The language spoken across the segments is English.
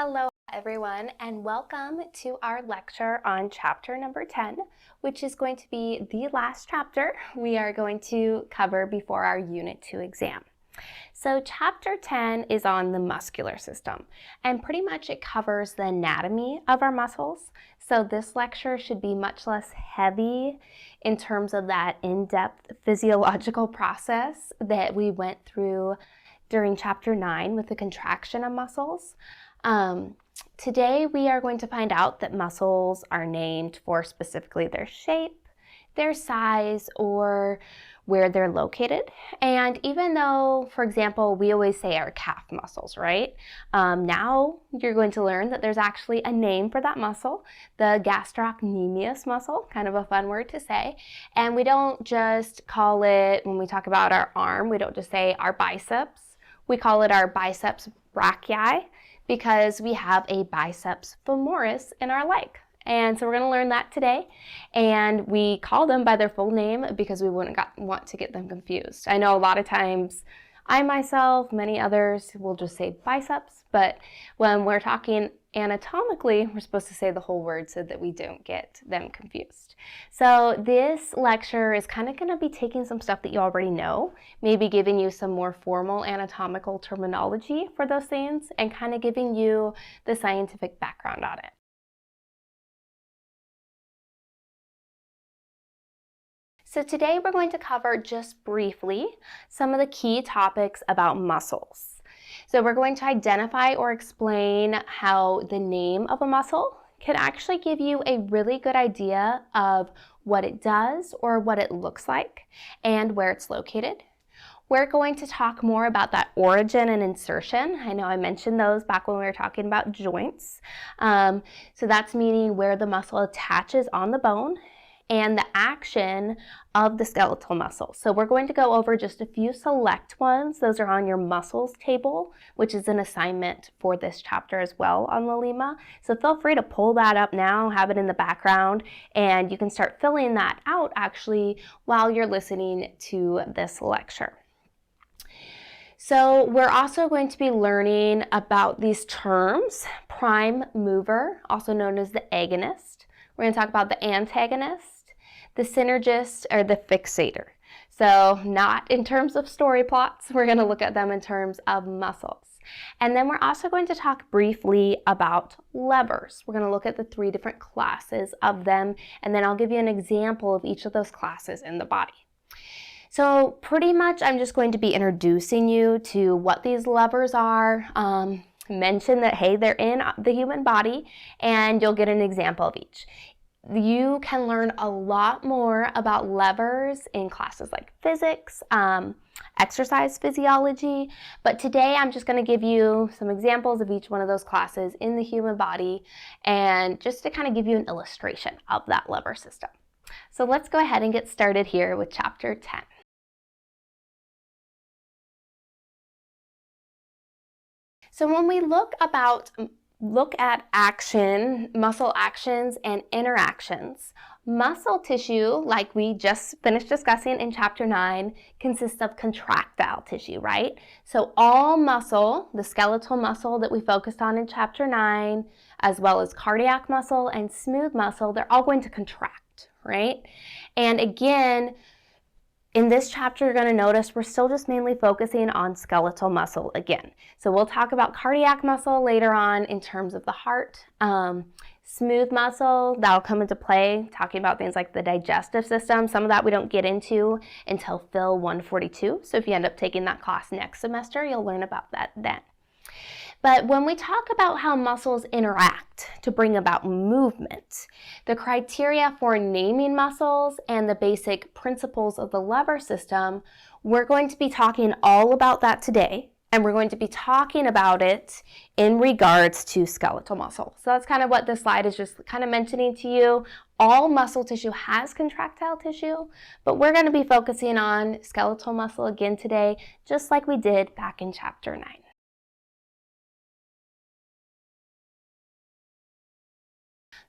Hello everyone, and welcome to our lecture on chapter number 10, which is going to be the last chapter we are going to cover before our Unit 2 exam. So chapter 10 is on the muscular system, and pretty much it covers the anatomy of our muscles. So this lecture should be much less heavy in terms of that in-depth physiological process that we went through during chapter 9 with the contraction of muscles. Today we are going to find out that muscles are named for specifically their shape, their size, or where they're located. And even though, for example, we always say our calf muscles, right? Now you're going to learn that there's actually a name for that muscle, the gastrocnemius muscle, kind of a fun word to say. And we don't just call it, when we talk about our arm, we don't just say our biceps. We call it our biceps brachii, because we have a biceps femoris in our leg. And so we're going to learn that today. And we call them by their full name because we wouldn't want to get them confused. I know a lot of times I myself, many others will just say biceps, but when we're talking anatomically, we're supposed to say the whole word so that we don't get them confused. So this lecture is kind of going to be taking some stuff that you already know, maybe giving you some more formal anatomical terminology for those things, and kind of giving you the scientific background on it. So today we're going to cover just briefly some of the key topics about muscles. So we're going to identify or explain how the name of a muscle can actually give you a really good idea of what it does or what it looks like and where it's located. We're going to talk more about that origin and insertion. I know I mentioned those back when we were talking about joints. So that's meaning where the muscle attaches on the bone and the action of the skeletal muscle. So we're going to go over just a few select ones. Those are on your muscles table, which is an assignment for this chapter as well on Lima. So feel free to pull that up now, have it in the background, and you can start filling that out actually while you're listening to this lecture. So we're also going to be learning about these terms: prime mover, also known as the agonist. We're going to talk about the antagonist, the synergist, or the fixator. So not in terms of story plots, we're going to look at them in terms of muscles. And then we're also going to talk briefly about levers. We're going to look at the 3 different classes of them, and then I'll give you an example of each of those classes in the body. So pretty much I'm just going to be introducing you to what these levers are, mention that, hey, they're in the human body, and you'll get an example of each. You can learn a lot more about levers in classes like physics, exercise physiology, but today I'm just going to give you some examples of each one of those classes in the human body, and just to kind of give you an illustration of that lever system. So let's go ahead and get started here with chapter 10. So when we look at action, muscle actions and interactions, muscle tissue, like we just finished discussing in chapter 9, consists of contractile tissue, right? So all muscle, the skeletal muscle that we focused on in chapter 9, as well as cardiac muscle and smooth muscle, they're all going to contract, right? And again, in this chapter, you're going to notice we're still just mainly focusing on skeletal muscle again. So we'll talk about cardiac muscle later on in terms of the heart. Smooth muscle, that'll come into play, talking about things like the digestive system. Some of that we don't get into until Phyl 142. So if you end up taking that class next semester, you'll learn about that then. But when we talk about how muscles interact to bring about movement, the criteria for naming muscles and the basic principles of the lever system, we're going to be talking all about that today, and we're going to be talking about it in regards to skeletal muscle. So that's kind of what this slide is just kind of mentioning to you. All muscle tissue has contractile tissue, but we're going to be focusing on skeletal muscle again today, just like we did back in chapter 9.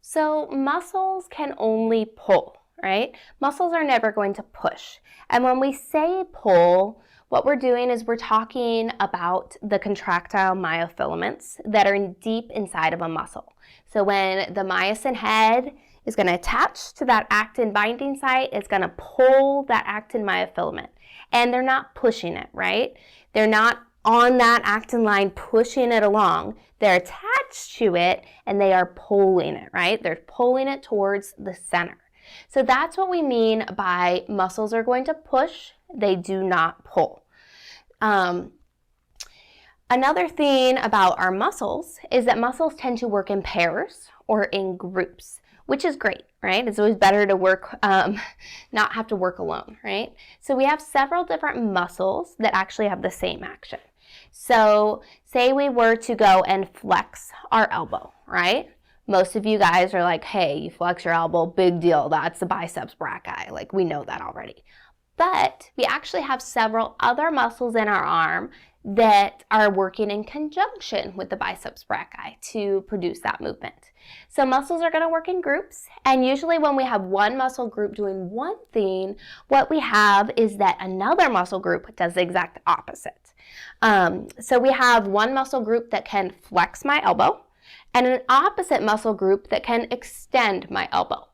So muscles can only pull, right? Muscles are never going to push. And when we say pull, what we're doing is we're talking about the contractile myofilaments that are deep inside of a muscle. So when the myosin head is going to attach to that actin binding site, it's going to pull that actin myofilament. And they're not pushing it, right? They're not on that actin line pushing it along. They're attached to it and they are pulling it, right? They're pulling it towards the center. So that's what we mean by muscles are going to push, they do not pull. Another thing about our muscles is that muscles tend to work in pairs or in groups, which is great, right? It's always better to work, not have to work alone, right? So we have several different muscles that actually have the same action. So say we were to go and flex our elbow, right? Most of you guys are like, hey, you flex your elbow, big deal. That's the biceps brachii. Like, we know that already. But we actually have several other muscles in our arm that are working in conjunction with the biceps brachii to produce that movement. So muscles are going to work in groups, and usually when we have one muscle group doing one thing, what we have is that another muscle group does the exact opposite. So we have one muscle group that can flex my elbow, and an opposite muscle group that can extend my elbow.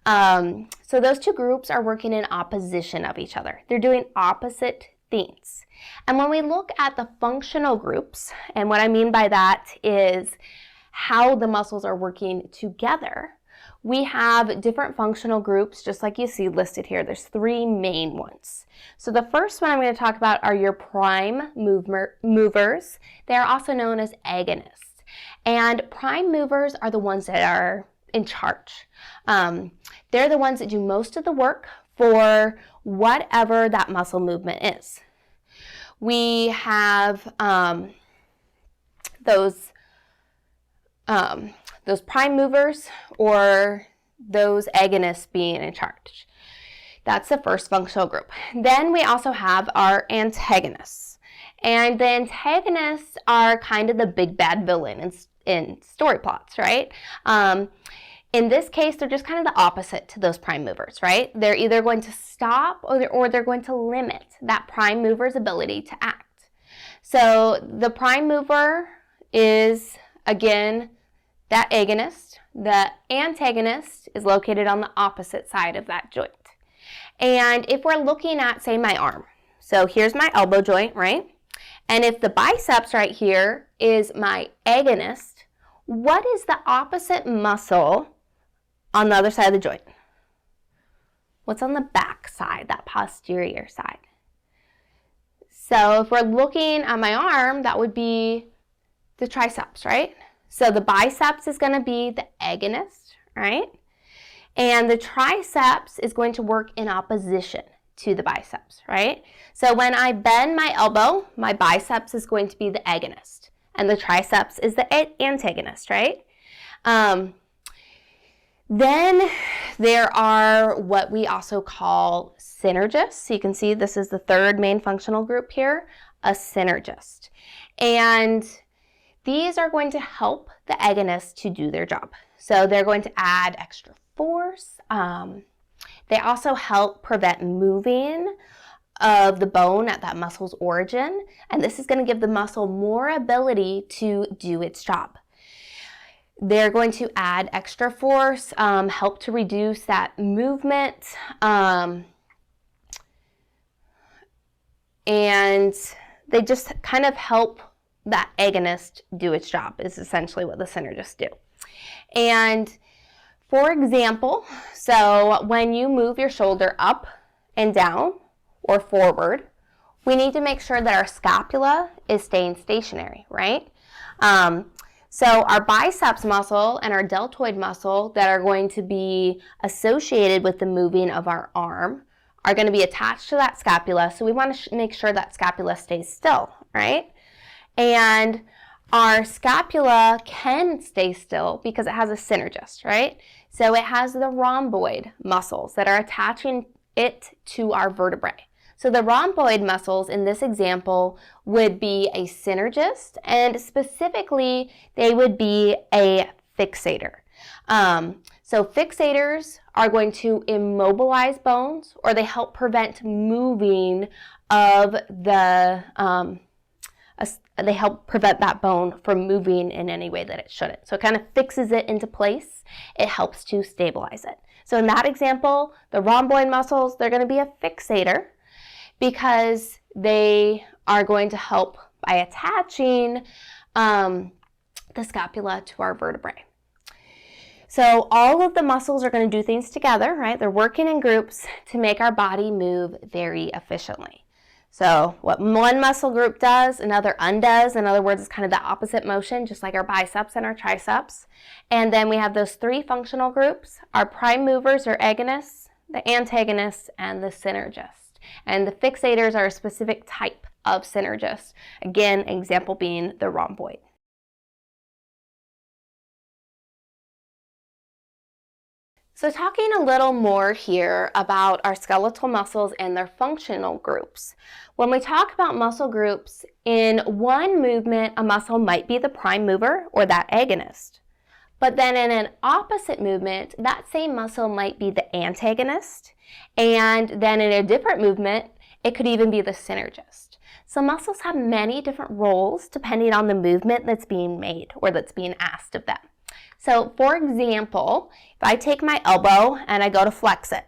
So those two groups are working in opposition of each other. They're doing opposite things. And when we look at the functional groups, and what I mean by that is how the muscles are working together, we have different functional groups, just like you see listed here. There's three main ones. So the first one I'm going to talk about are your prime movers. They are also known as agonists. And prime movers are the ones that are in charge. They're the ones that do most of the work for whatever that muscle movement is. We have those prime movers or those agonists being in charge. That's the first functional group. Then we also have our antagonists. And the antagonists are kind of the big bad villain in story plots, right? In this case, they're just kind of the opposite to those prime movers, right? They're either going to stop or they're going to limit that prime mover's ability to act. So the prime mover is, again, that agonist. The antagonist is located on the opposite side of that joint. And if we're looking at, say, my arm, so here's my elbow joint, right? And if the biceps right here is my agonist, what is the opposite muscle on the other side of the joint? What's on the back side, that posterior side? So if we're looking at my arm, that would be the triceps, right? So the biceps is going to be the agonist, right? And the triceps is going to work in opposition to the biceps, right? So when I bend my elbow, my biceps is going to be the agonist, and the triceps is the antagonist, right? Then there are what we also call synergists. So you can see this is the third main functional group here, a synergist. And these are going to help the agonist to do their job. So they're going to add extra force. They also help prevent moving of the bone at that muscle's origin, and this is going to give the muscle more ability to do its job. They're going to add extra force, help to reduce that movement, and they just kind of help that agonist do its job, is essentially what the synergists do. And for example, so when you move your shoulder up and down or forward, we need to make sure that our scapula is staying stationary, right? So our biceps muscle and our deltoid muscle that are going to be associated with the moving of our arm are going to be attached to that scapula. So we want to make sure that scapula stays still, right? And our scapula can stay still because it has a synergist, right? So it has the rhomboid muscles that are attaching it to our vertebrae. So the rhomboid muscles in this example would be a synergist, and specifically they would be a fixator. So So fixators are going to immobilize bones, or they help prevent moving of the, they help prevent that bone from moving in any way that it shouldn't. So it kind of fixes it into place. It helps to stabilize it. So in that example, the rhomboid muscles, they're going to be a fixator because they are going to help by attaching the scapula to our vertebrae. So all of the muscles are going to do things together, right? They're working in groups to make our body move very efficiently. So what one muscle group does, another undoes. In other words, it's kind of the opposite motion, just like our biceps and our triceps. And then we have those three functional groups, our prime movers or agonists, the antagonists, and the synergists. And the fixators are a specific type of synergist. Again, an example being the rhomboid. So talking a little more here about our skeletal muscles and their functional groups. When we talk about muscle groups, in one movement, a muscle might be the prime mover or that agonist. But then in an opposite movement, that same muscle might be the antagonist. And then in a different movement, it could even be the synergist. So muscles have many different roles depending on the movement that's being made or that's being asked of them. So for example, if I take my elbow and I go to flex it,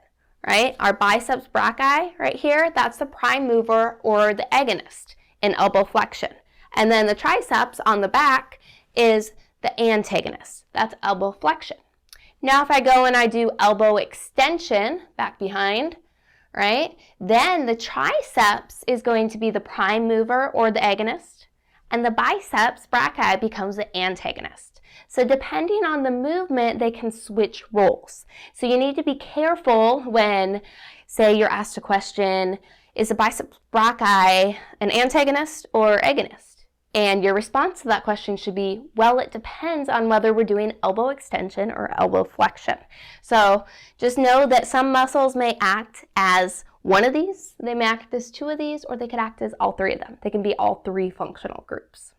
right? Our biceps brachii right here, that's the prime mover or the agonist in elbow flexion. And then the triceps on the back is the antagonist. That's elbow flexion. Now if I go and I do elbow extension back behind, right? Then the triceps is going to be the prime mover or the agonist, and the biceps brachii becomes the antagonist. So depending on the movement, they can switch roles. So you need to be careful when, say, you're asked a question, is the biceps brachii an antagonist or agonist? And your response to that question should be, well, it depends on whether we're doing elbow extension or elbow flexion. So just know that some muscles may act as one of these, they may act as two of these, or they could act as all three of them. They can be all three functional groups.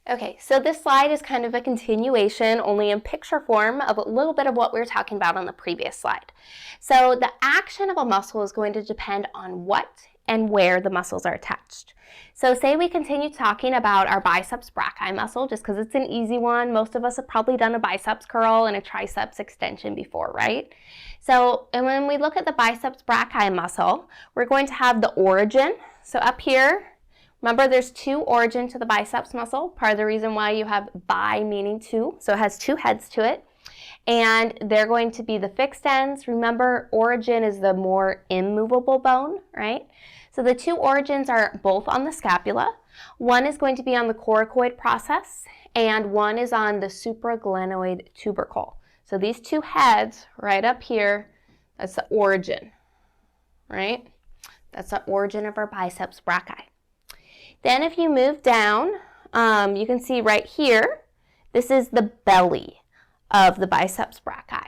Okay, so this slide is kind of a continuation, only in picture form, of a little bit of what we were talking about on the previous slide. So the action of a muscle is going to depend on what and where the muscles are attached. So say we continue talking about our biceps brachii muscle, just because it's an easy one. Most of us have probably done a biceps curl and a triceps extension before, right? So, and when we look at the biceps brachii muscle, we're going to have the origin. So up here, remember, there's two origins to the biceps muscle. Part of the reason why you have bi meaning two, so it has two heads to it. And they're going to be the fixed ends. Remember, origin is the more immovable bone, right? So the two origins are both on the scapula. One is going to be on the coracoid process, and one is on the supraglenoid tubercle. So these two heads right up here, that's the origin, right? That's the origin of our biceps brachii. Then if you move down, you can see right here, this is the belly of the biceps brachii.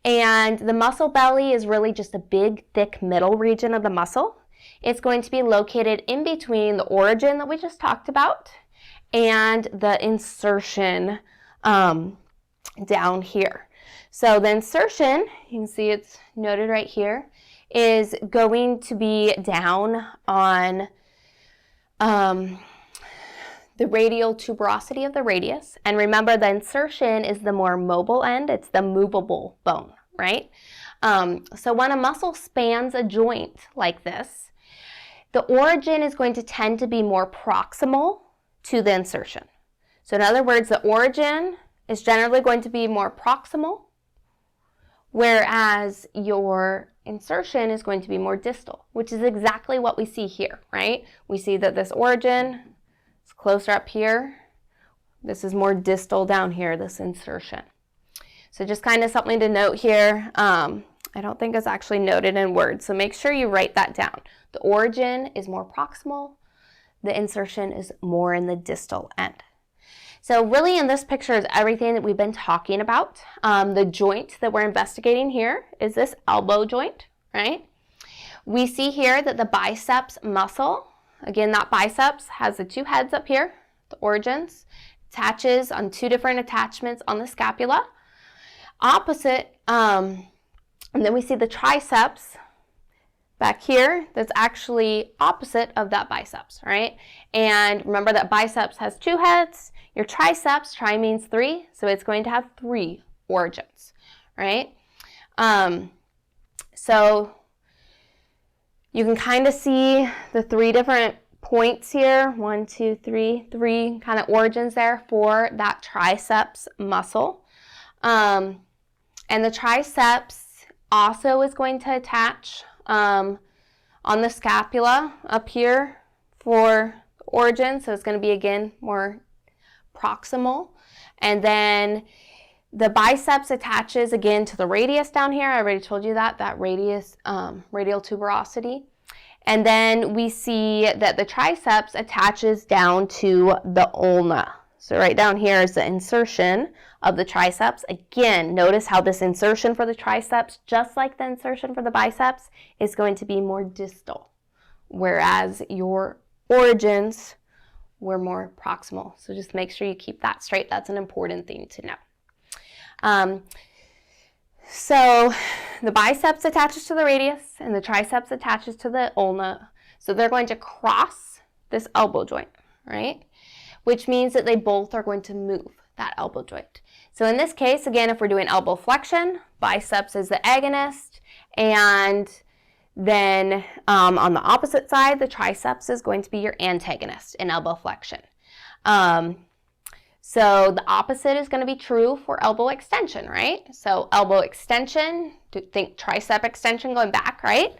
And the muscle belly is really just a big, thick middle region of the muscle. It's going to be located in between the origin that we just talked about and the insertion down here. So the insertion, you can see it's noted right here, is going to be down on the radial tuberosity of the radius. And remember, the insertion is the more mobile end. It's the movable bone, right? So when a muscle spans a joint like this, the origin is going to tend to be more proximal to the insertion. So in other words, the origin is generally going to be more proximal, whereas your insertion is going to be more distal, which is exactly what we see here, right? We see that this origin is closer up here. This is more distal down here, this insertion. So just kind of something to note here. I don't think it's actually noted in words, so make sure you write that down. The origin is more proximal. The insertion is more in the distal end. So really in this picture is everything that we've been talking about. The joint that we're investigating here is this elbow joint, right? We see here that the biceps muscle, again, that biceps has the two heads up here, the origins. attaches on two different attachments on the scapula. Opposite, and then we see the triceps back here that's actually opposite of that biceps, right? And remember that biceps has two heads. Your triceps, tri means three, so it's going to have three origins, right? So you can kind of see the three different points here, 1, 2, 3, three kind of origins there for that triceps muscle. And the triceps also is going to attach on the scapula up here for origin, so it's going to be again more proximal. And then the biceps attaches again to the radius down here. I already told you that radius, radial tuberosity. And then we see that the triceps attaches down to the ulna. So right down here is the insertion of the triceps. Again, notice how this insertion for the triceps, just like the insertion for the biceps, is going to be more distal, whereas your origins were more proximal. So just make sure you keep that straight. That's an important thing to know. So the biceps attaches to the radius and the triceps attaches to the ulna. So they're going to cross this elbow joint, right? Which means that they both are going to move that elbow joint. So in this case, again, if we're doing elbow flexion, biceps is the agonist, and then on the opposite side, the triceps is going to be your antagonist in elbow flexion. So the opposite is going to be true for elbow extension, right? So elbow extension, think tricep extension going back, right?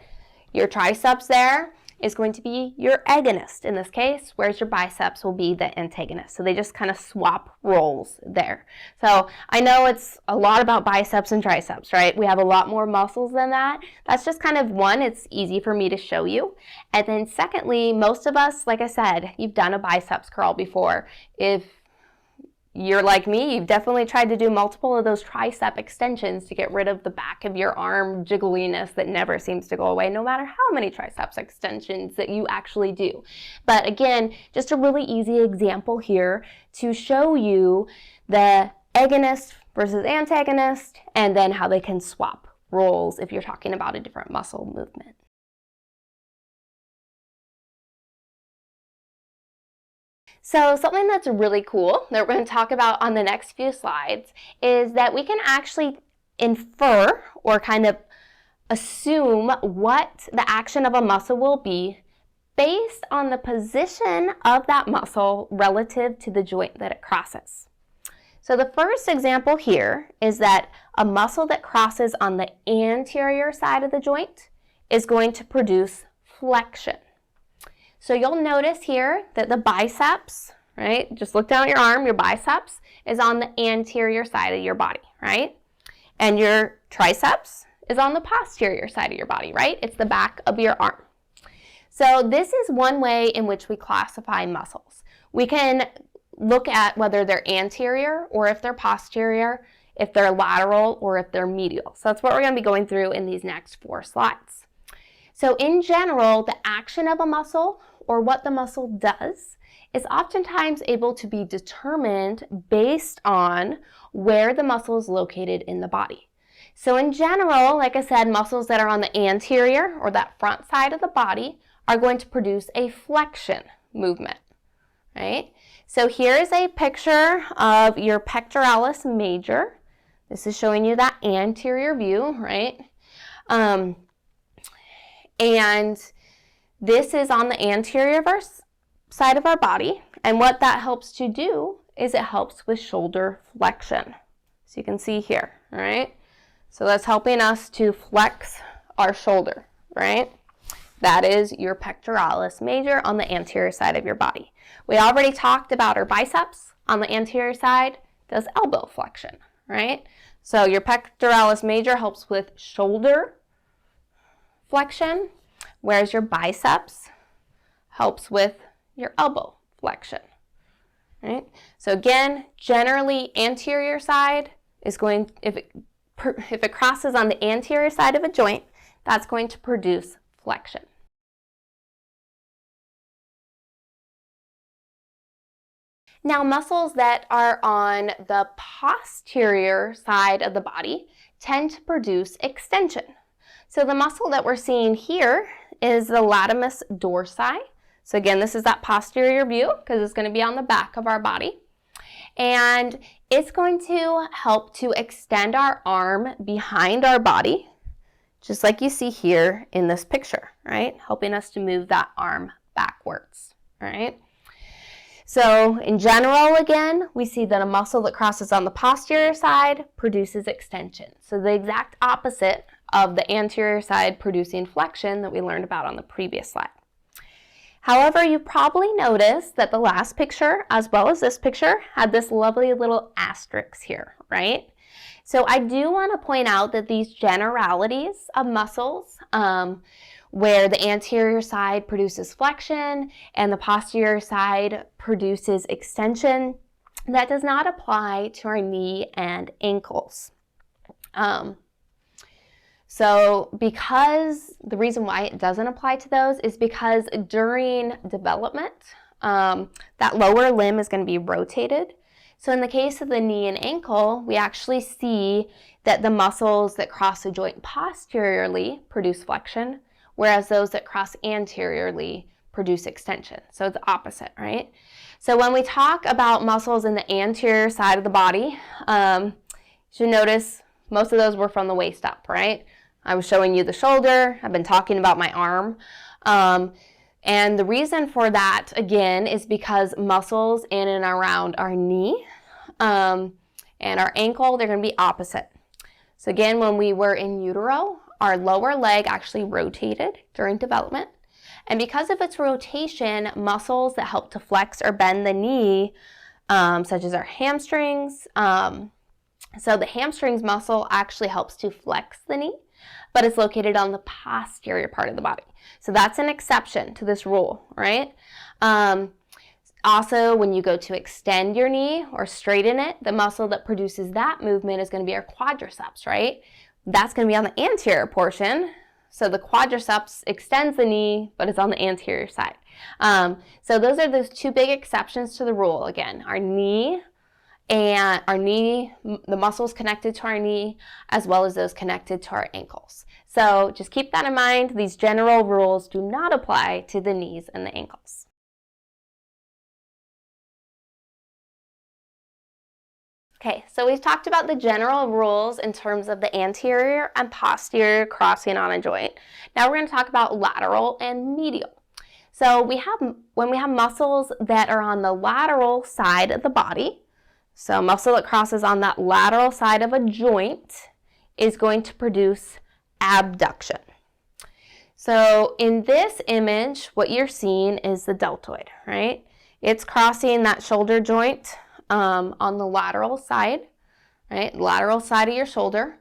Your triceps there is going to be your agonist in this case, whereas your biceps will be the antagonist. So they just kind of swap roles there. So I know it's a lot about biceps and triceps, right? We have a lot more muscles than that. That's just kind of one, it's easy for me to show you. And then secondly, most of us, like I said, you've done a biceps curl before. If you're like me, you've definitely tried to do multiple of those tricep extensions to get rid of the back of your arm jiggliness that never seems to go away, no matter how many triceps extensions that you actually do. But again, just a really easy example here to show you the agonist versus antagonist, and then how they can swap roles if you're talking about a different muscle movement. So something that's really cool that we're going to talk about on the next few slides is that we can actually infer or kind of assume what the action of a muscle will be based on the position of that muscle relative to the joint that it crosses. So the first example here is that a muscle that crosses on the anterior side of the joint is going to produce flexion. So you'll notice here that the biceps, right, just look down at your arm, your biceps is on the anterior side of your body, right? And your triceps is on the posterior side of your body, right? It's the back of your arm. So this is one way in which we classify muscles. We can look at whether they're anterior or if they're posterior, if they're lateral or if they're medial. So that's what we're going to be going through in these next 4 slides. So in general, the action of a muscle or what the muscle does is oftentimes able to be determined based on where the muscle is located in the body. So in general, like I said, muscles that are on the anterior or that front side of the body are going to produce a flexion movement, right? So here's a picture of your pectoralis major. This is showing you that anterior view, right? And this is on the anterior of our side of our body, and what that helps to do is it helps with shoulder flexion. So you can see here, all right? So that's helping us to flex our shoulder, right? That is your pectoralis major on the anterior side of your body. We already talked about our biceps on the anterior side does elbow flexion, right? So your pectoralis major helps with shoulder flexion, whereas your biceps helps with your elbow flexion, right? So again, generally anterior side is going, if it crosses on the anterior side of a joint, that's going to produce flexion. Now, muscles that are on the posterior side of the body tend to produce extension. So the muscle that we're seeing here is the latimus dorsi. So again, this is that posterior view because it's going to be on the back of our body. And it's going to help to extend our arm behind our body, just like you see here in this picture, right? Helping us to move that arm backwards, all right? So in general, again, we see that a muscle that crosses on the posterior side produces extension. So the exact opposite of the anterior side producing flexion that we learned about on the previous slide. However, you probably noticed that the last picture, as well as this picture, had this lovely little asterisk here, right? So I do want to point out that these generalities of muscles, where the anterior side produces flexion and the posterior side produces extension, that does not apply to our knee and ankles. So because the reason why it doesn't apply to those is because during development, that lower limb is going to be rotated. So in the case of the knee and ankle, we actually see that the muscles that cross the joint posteriorly produce flexion, whereas those that cross anteriorly produce extension. So it's the opposite, right? So when we talk about muscles in the anterior side of the body, you should notice most of those were from the waist up, right? I was showing you the shoulder. I've been talking about my arm. And the reason for that, again, is because muscles in and around our knee and our ankle, they're going to be opposite. So again, when we were in utero, our lower leg actually rotated during development. And because of its rotation, muscles that help to flex or bend the knee, such as our hamstrings, so the hamstrings muscle actually helps to flex the knee, but it's located on the posterior part of the body. So that's an exception to this rule, right? Also, when you go to extend your knee or straighten it, the muscle that produces that movement is going to be our quadriceps, right? That's going to be on the anterior portion. So the quadriceps extends the knee, but it's on the anterior side. So those are those two big exceptions to the rule. Again, our knee, the muscles connected to our knee, as well as those connected to our ankles. So just keep that in mind. These general rules do not apply to the knees and the ankles. Okay, so we've talked about the general rules in terms of the anterior and posterior crossing on a joint. Now we're going to talk about lateral and medial. So when we have muscles that are on the lateral side of the body, so a muscle that crosses on that lateral side of a joint is going to produce abduction. So in this image, what you're seeing is the deltoid, right? It's crossing that shoulder joint on the lateral side, right? Lateral side of your shoulder.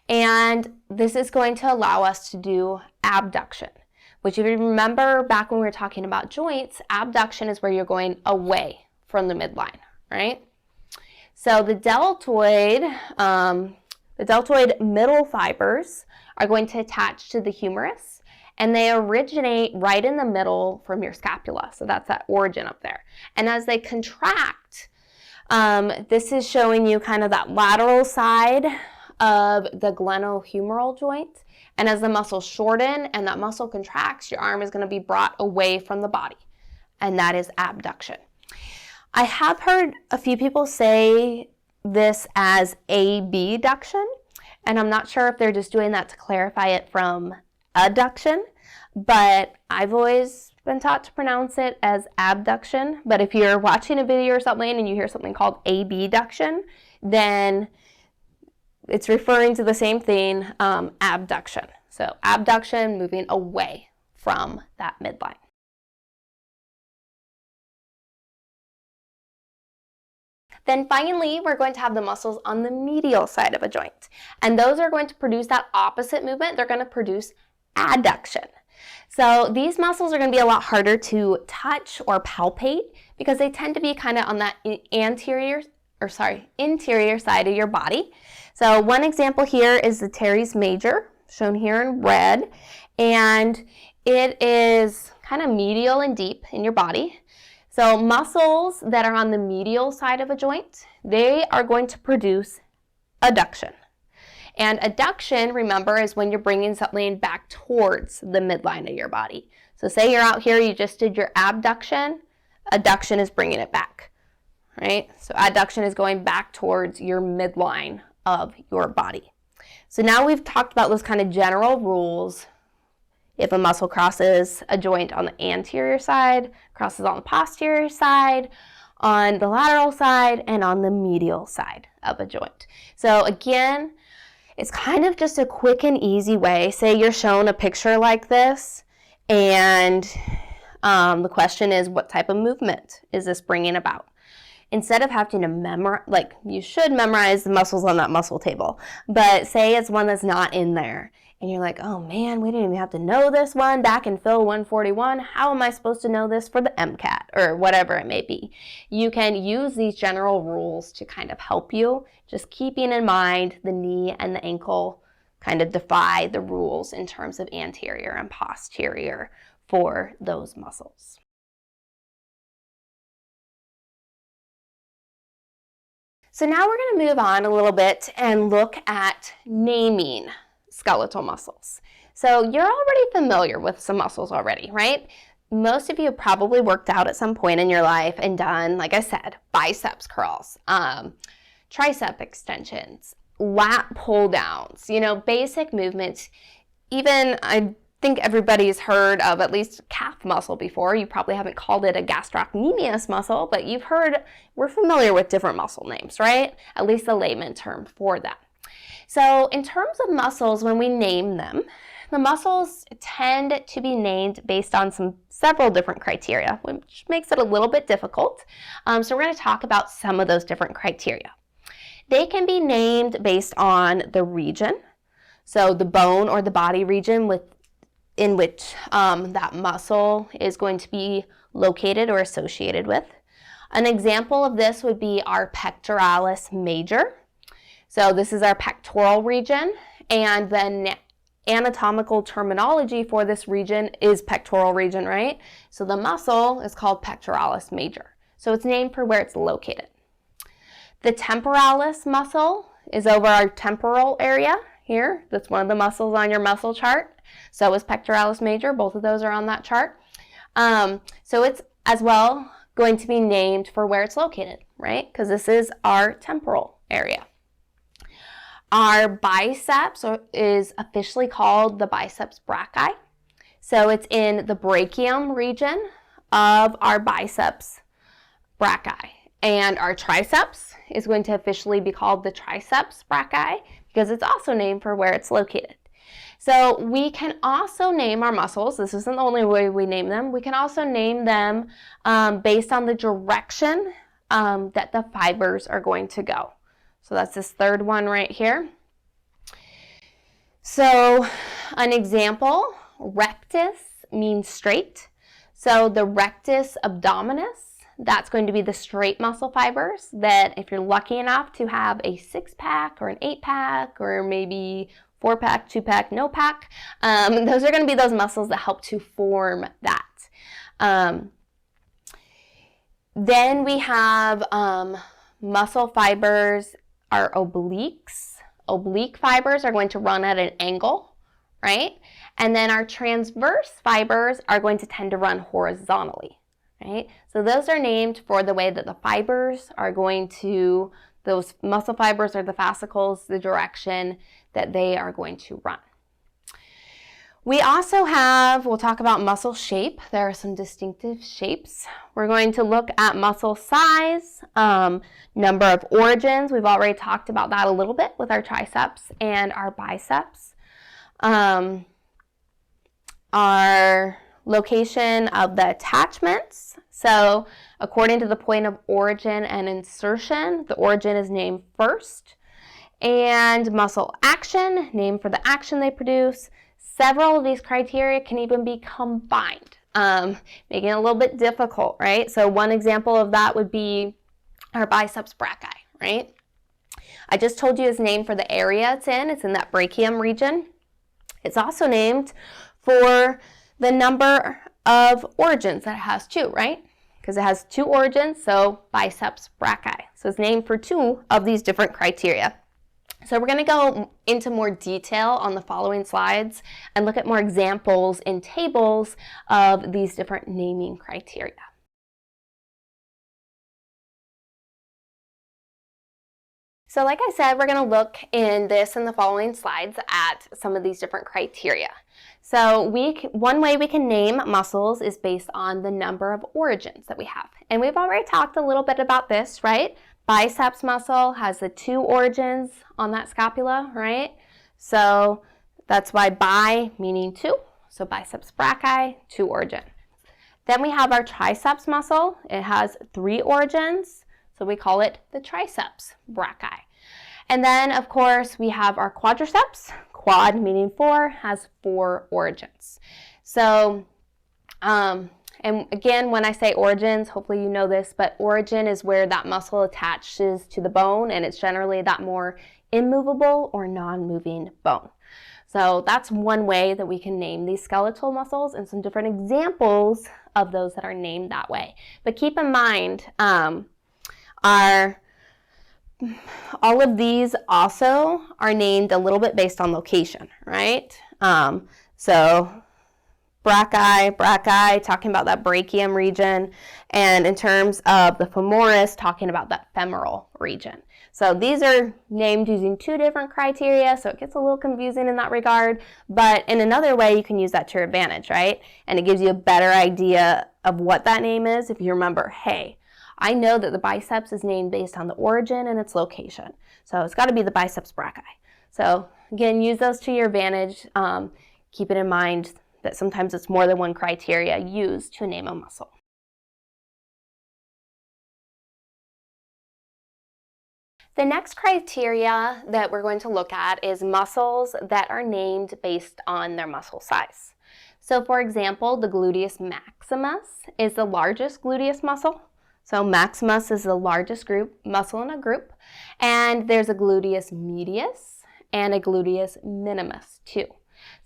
And this is going to allow us to do abduction, which if you remember back when we were talking about joints, abduction is where you're going away from the midline, right? So the deltoid middle fibers are going to attach to the humerus, and they originate right in the middle from your scapula. So that's that origin up there. And as they contract, this is showing you kind of that lateral side of the glenohumeral joint. And as the muscles shorten and that muscle contracts, your arm is going to be brought away from the body. And that is abduction. I have heard a few people say this as abduction, and I'm not sure if they're just doing that to clarify it from adduction, but I've always been taught to pronounce it as abduction. But if you're watching a video or something and you hear something called abduction, then it's referring to the same thing, abduction. So abduction, moving away from that midline. Then finally, we're going to have the muscles on the medial side of a joint. And those are going to produce that opposite movement. They're going to produce adduction. So these muscles are going to be a lot harder to touch or palpate because they tend to be kind of on that interior side of your body. So one example here is the teres major, shown here in red. And it is kind of medial and deep in your body. So muscles that are on the medial side of a joint, they are going to produce adduction. And adduction, remember, is when you're bringing something back towards the midline of your body. So say you're out here, you just did your abduction, adduction is bringing it back, right? So adduction is going back towards your midline of your body. So now we've talked about those kind of general rules. If a muscle crosses a joint on the anterior side, crosses on the posterior side, on the lateral side, and on the medial side of a joint. So again, it's kind of just a quick and easy way. Say you're shown a picture like this, and the question is, what type of movement is this bringing about? Instead of having to memorize, like you should memorize the muscles on that muscle table, but say it's one that's not in there, and you're like, oh man, we didn't even have to know this one back in Phyl 141. How am I supposed to know this for the MCAT or whatever it may be? You can use these general rules to kind of help you, just keeping in mind the knee and the ankle kind of defy the rules in terms of anterior and posterior for those muscles. So now we're going to move on a little bit and look at naming skeletal muscles. So you're already familiar with some muscles already, right? Most of you have probably worked out at some point in your life and done, like I said, biceps curls, tricep extensions, lat pull downs, basic movements. Even I think everybody's heard of at least calf muscle before. You probably haven't called it a gastrocnemius muscle, but we're familiar with different muscle names, right? At least the layman term for that. So in terms of muscles, when we name them, the muscles tend to be named based on several different criteria, which makes it a little bit difficult. So we're going to talk about some of those different criteria. They can be named based on the region, so the bone or the body region in which that muscle is going to be located or associated with. An example of this would be our pectoralis major. So this is our pectoral region, and the anatomical terminology for this region is pectoral region, right? So the muscle is called pectoralis major. So it's named for where it's located. The temporalis muscle is over our temporal area here. That's one of the muscles on your muscle chart. So is pectoralis major. Both of those are on that chart. So it's as well going to be named for where it's located, right? Because this is our temporal area. Our biceps is officially called the biceps brachii. So it's in the brachium region of our biceps brachii. And our triceps is going to officially be called the triceps brachii because it's also named for where it's located. So we can also name our muscles. This isn't the only way we name them. We can also name them based on the direction that the fibers are going to go. So that's this third one right here. So an example, rectus means straight. So the rectus abdominis, that's going to be the straight muscle fibers that if you're lucky enough to have a 6-pack or an 8-pack or maybe 4-pack, 2-pack, no pack, those are going to be those muscles that help to form that. Then we have muscle fibers, our obliques. Oblique fibers are going to run at an angle, right? And then our transverse fibers are going to tend to run horizontally, right? So those are named for the way that the fibers are going to, those muscle fibers or the fascicles, the direction that they are going to run. We also have, we'll talk about muscle shape. There are some distinctive shapes. We're going to look at muscle size, number of origins. We've already talked about that a little bit with our triceps and our biceps. Our location of the attachments. So according to the point of origin and insertion, the origin is named first. And muscle action, named for the action they produce. Several of these criteria can even be combined, making it a little bit difficult, right? So one example of that would be our biceps brachii, right? I just told you it's named for the area it's in. It's in that brachium region. It's also named for the number of origins that it has too, right? because it has two origins, so biceps brachii. So it's named for two of these different criteria. So we're going to go into more detail on the following slides and look at more examples in tables of these different naming criteria. So like I said, we're going to look in the following slides at some of these different criteria. So one way we can name muscles is based on the number of origins that we have. And we've already talked a little bit about this, right? Biceps muscle has the two origins on that scapula, right? So that's why bi meaning two. So biceps brachii, two origin. Then we have our triceps muscle. It has three origins. So we call it the triceps brachii. And then, of course, we have our quadriceps. Quad meaning four, has four origins. So, and again, when I say origins, hopefully you know this, but origin is where that muscle attaches to the bone, and it's generally that more immovable or non-moving bone. So that's one way that we can name these skeletal muscles, and some different examples of those that are named that way. But keep in mind, all of these also are named a little bit based on location, right? So brachii, talking about that brachium region, and in terms of the femoris, talking about that femoral region. So these are named using two different criteria, so it gets a little confusing in that regard, but in another way, you can use that to your advantage, right? And it gives you a better idea of what that name is if you remember, hey, I know that the biceps is named based on the origin and its location. So it's got to be the biceps brachii. So again, use those to your advantage. Keep it in mind that sometimes it's more than one criteria used to name a muscle. The next criteria that we're going to look at is muscles that are named based on their muscle size. So for example, the gluteus maximus is the largest gluteus muscle. So maximus is the largest muscle in a group, and there's a gluteus medius and a gluteus minimus too.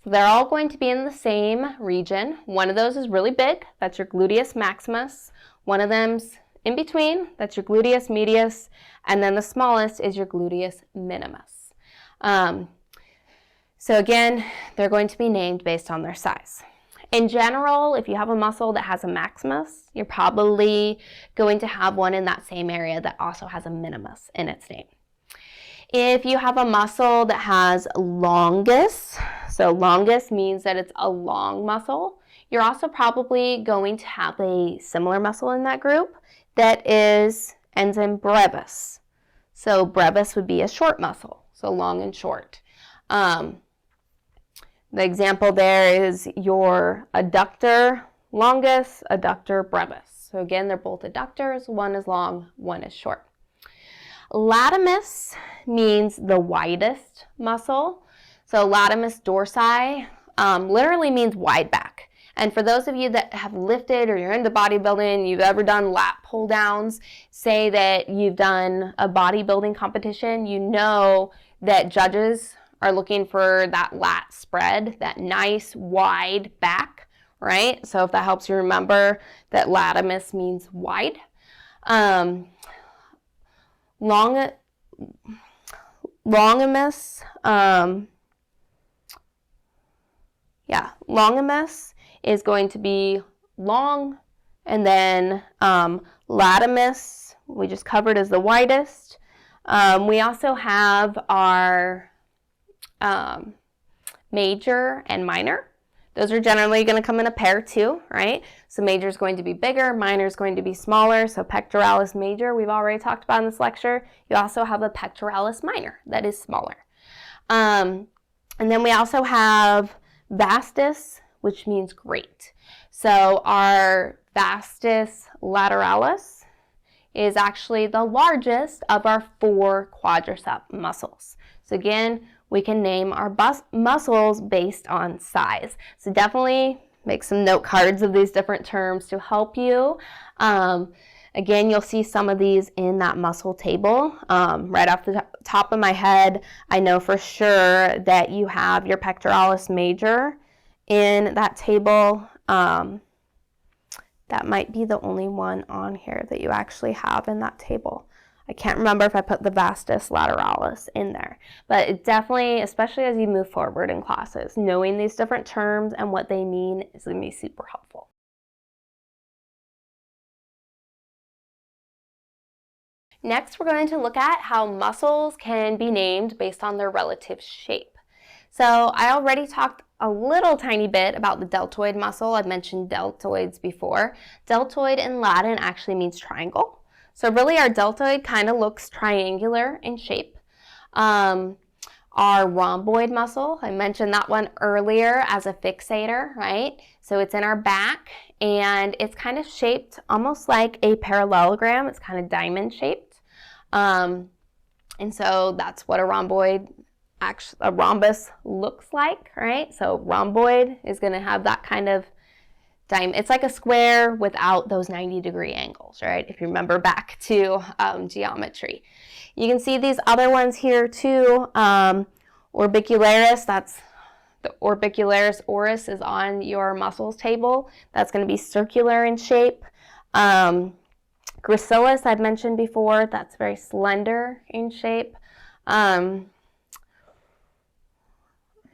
So they're all going to be in the same region. One of those is really big, that's your gluteus maximus. One of them's in between, that's your gluteus medius, and then the smallest is your gluteus minimus. So again, they're going to be named based on their size. In general, if you have a muscle that has a maximus, you're probably going to have one in that same area that also has a minimus in its name. If you have a muscle that has longus, so longus means that it's a long muscle, you're also probably going to have a similar muscle in that group that ends in brevis. So brevis would be a short muscle, so long and short. The example there is your adductor longus, adductor brevis. So again, they're both adductors. One is long, one is short. Latimus means the widest muscle. So latimus dorsi literally means wide back. And for those of you that have lifted or you're into bodybuilding, you've ever done lat pull downs, say that you've done a bodybuilding competition, you know that judges are looking for that lat spread, that nice wide back, right? So if that helps you remember that latimus means wide. Longimus, longimus is going to be long, and then latimus, we just covered as the widest. We also have our major and minor. Those are generally going to come in a pair too, right? So major is going to be bigger, minor is going to be smaller. So pectoralis major, we've already talked about in this lecture. You also have a pectoralis minor that is smaller. And then we also have vastus, which means great. So our vastus lateralis is actually the largest of our four quadricep muscles. So again, we can name our muscles based on size. So definitely make some note cards of these different terms to help you. Again, you'll see some of these in that muscle table. Right off the top of my head, I know for sure that you have your pectoralis major in that table. That might be the only one on here that you actually have in that table. I can't remember if I put the vastus lateralis in there, but it definitely, especially as you move forward in classes, knowing these different terms and what they mean is going to be super helpful. Next, we're going to look at how muscles can be named based on their relative shape. So I already talked a little tiny bit about the deltoid muscle. I've mentioned deltoids before. Deltoid in Latin actually means triangle. So really our deltoid kind of looks triangular in shape. Our rhomboid muscle, I mentioned that one earlier as a fixator, right? So it's in our back and it's kind of shaped almost like a parallelogram. It's kind of diamond shaped. And so that's what a rhombus looks like, right? So rhomboid is going to have that kind of diamond. It's like a square without those 90-degree angles, right? If you remember back to geometry. You can see these other ones here too. Orbicularis, that's the orbicularis oris is on your muscles table. That's going to be circular in shape. Gracilis, I've mentioned before, that's very slender in shape. I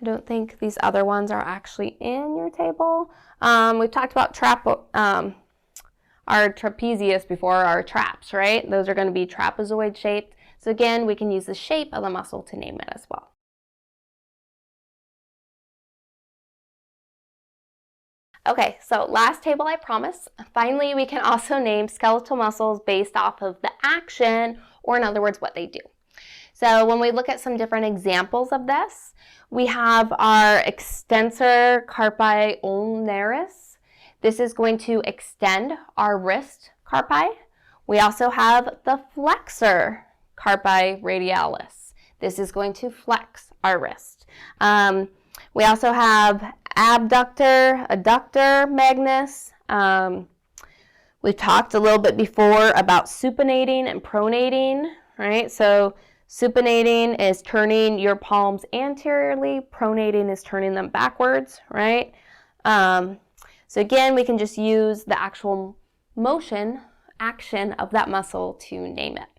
don't think these other ones are actually in your table. We've talked about our trapezius before, our traps, right? Those are going to be trapezoid shaped. So again, we can use the shape of the muscle to name it as well. Okay, so last table, I promise. Finally, we can also name skeletal muscles based off of the action, or in other words, what they do. So when we look at some different examples of this, we have our extensor carpi ulnaris. This is going to extend our wrist carpi. We also have the flexor carpi radialis. This is going to flex our wrist. We also have abductor, adductor magnus. We talked a little bit before about supinating and pronating, right? So supinating is turning your palms anteriorly, pronating is turning them backwards, right? So again, we can just use the actual action of that muscle to name it.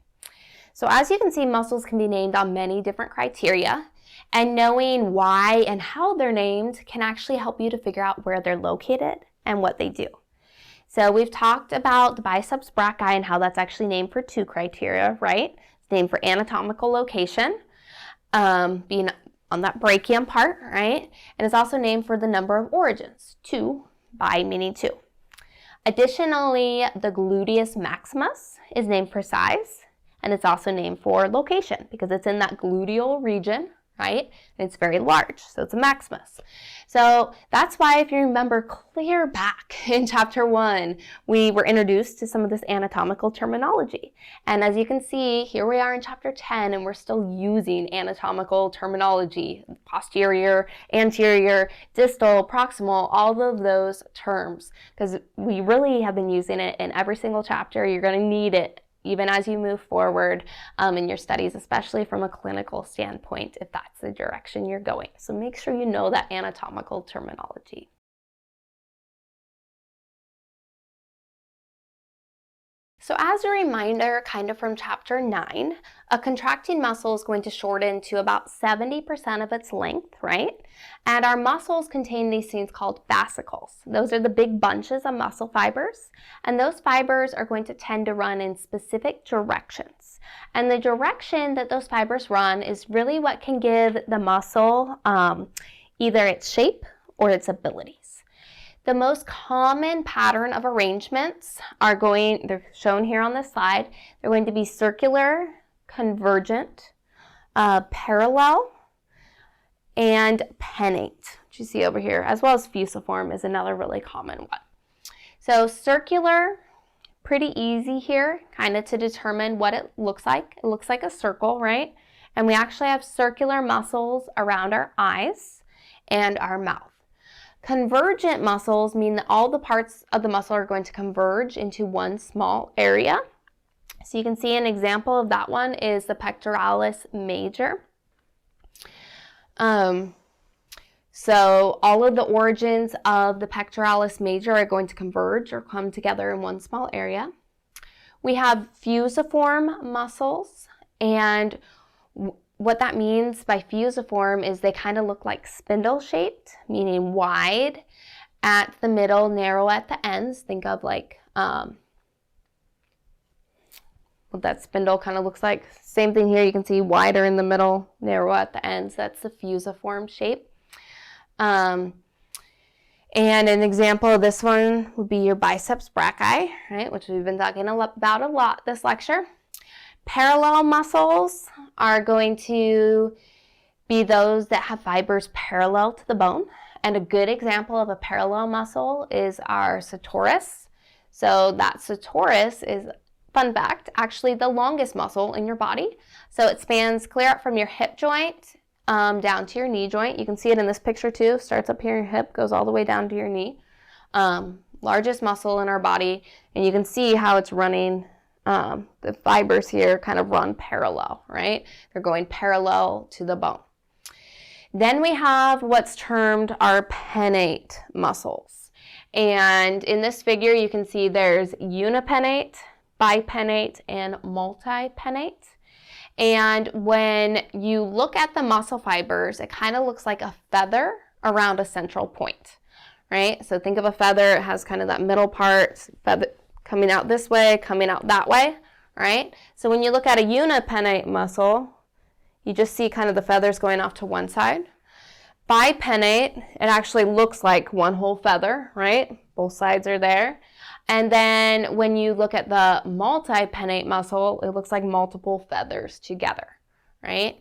So as you can see, muscles can be named on many different criteria, and knowing why and how they're named can actually help you to figure out where they're located and what they do. So we've talked about the biceps brachii and how that's actually named for 2 criteria, right? It's named for anatomical location, being on that brachium part, right? And it's also named for the number of origins, 2, bi meaning 2. Additionally, the gluteus maximus is named for size, and it's also named for location because it's in that gluteal region, right? And it's very large, so it's a maximus. So that's why, if you remember clear back in chapter 1, we were introduced to some of this anatomical terminology. And as you can see, here we are in chapter 10, and we're still using anatomical terminology, posterior, anterior, distal, proximal, all of those terms, because we really have been using it in every single chapter. You're going to need it even as you move forward in your studies, especially from a clinical standpoint, if that's the direction you're going. So make sure you know that anatomical terminology. So as a reminder, kind of from chapter 9, a contracting muscle is going to shorten to about 70% of its length, right? And our muscles contain these things called fascicles. Those are the big bunches of muscle fibers, and those fibers are going to tend to run in specific directions. And the direction that those fibers run is really what can give the muscle either its shape or its abilities. The most common pattern of arrangements they're shown here on this slide. They're going to be circular, convergent, parallel, and pennate, which you see over here, as well as fusiform is another really common one. So circular, pretty easy here, kind of to determine what it looks like. It looks like a circle, right? And we actually have circular muscles around our eyes and our mouth. Convergent muscles mean that all the parts of the muscle are going to converge into one small area. So you can see an example of that one is the pectoralis major. So all of the origins of the pectoralis major are going to converge or come together in one small area. We have fusiform muscles, and what that means by fusiform is they kind of look like spindle-shaped, meaning wide at the middle, narrow at the ends. Think of like what that spindle kind of looks like. Same thing here, you can see wider in the middle, narrow at the ends. That's the fusiform shape. And an example of this one would be your biceps brachii, right, which we've been talking about a lot this lecture. Parallel muscles are going to be those that have fibers parallel to the bone. And a good example of a parallel muscle is our sartorius. So that sartorius is, fun fact, actually the longest muscle in your body. So it spans clear up from your hip joint down to your knee joint. You can see it in this picture too. Starts up here in your hip, goes all the way down to your knee. Largest muscle in our body, and you can see how it's running. The fibers here kind of run parallel, right? They're going parallel to the bone. Then we have what's termed our pennate muscles. And in this figure, you can see there's unipennate, bipennate, and multipennate. And when you look at the muscle fibers, it kind of looks like a feather around a central point, right? So think of a feather, it has kind of that middle part, feather coming out this way, coming out that way, right? So when you look at a unipennate muscle, you just see kind of the feathers going off to one side. Bipennate, it actually looks like one whole feather, right? Both sides are there. And then when you look at the multipennate muscle, it looks like multiple feathers together, right?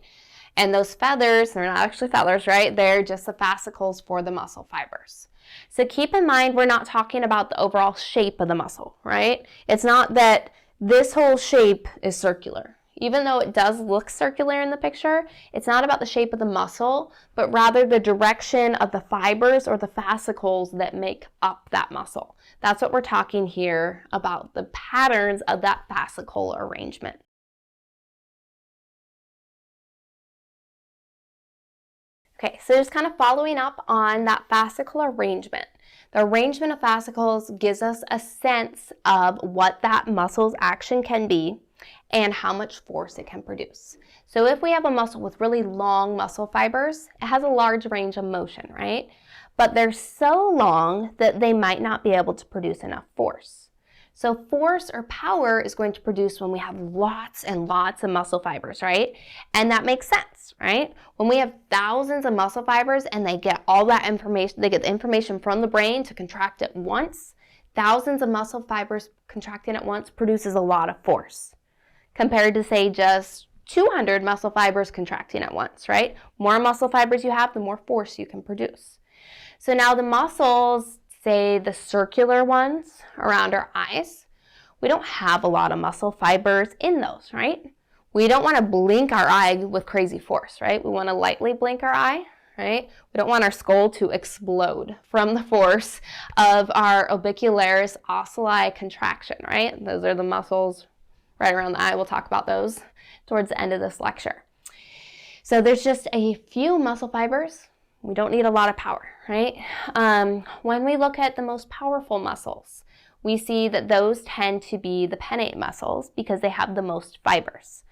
And those feathers, they're not actually feathers, right? They're just the fascicles for the muscle fibers. So keep in mind, we're not talking about the overall shape of the muscle, right? It's not that this whole shape is circular. Even though it does look circular in the picture, it's not about the shape of the muscle, but rather the direction of the fibers or the fascicles that make up that muscle. That's what we're talking here about, the patterns of that fascicle arrangement. Okay, so just kind of following up on that fascicle arrangement. The arrangement of fascicles gives us a sense of what that muscle's action can be and how much force it can produce. So if we have a muscle with really long muscle fibers, it has a large range of motion, right? But they're so long that they might not be able to produce enough force. So force or power is going to produce when we have lots and lots of muscle fibers, right? And that makes sense, right? When we have thousands of muscle fibers and they get all that information, they get the information from the brain to contract at once, thousands of muscle fibers contracting at once produces a lot of force compared to, say, just 200 muscle fibers contracting at once, right? More muscle fibers you have, the more force you can produce. So now the muscles, say the circular ones around our eyes, we don't have a lot of muscle fibers in those, right? We don't want to blink our eye with crazy force, right? We want to lightly blink our eye, right? We don't want our skull to explode from the force of our orbicularis ocelli contraction, right? Those are the muscles right around the eye. We'll talk about those towards the end of this lecture. So there's just a few muscle fibers. We don't need a lot of power, right? When we look at the most powerful muscles, we see that those tend to be the pennate muscles because they have the most fibers.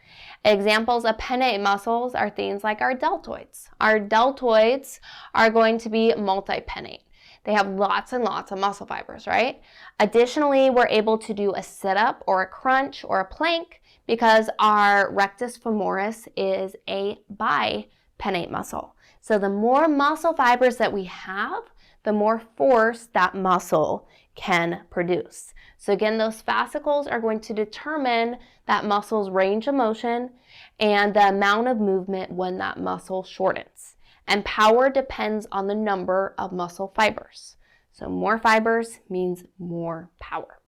Examples of pennate muscles are things like our deltoids. Our deltoids are going to be multipennate. They have lots and lots of muscle fibers, right? Additionally, we're able to do a sit-up or a crunch or a plank because our rectus femoris is a bipennate muscle. So the more muscle fibers that we have, the more force that muscle can produce. So again, those fascicles are going to determine that muscle's range of motion and the amount of movement when that muscle shortens. And power depends on the number of muscle fibers. So more fibers means more power.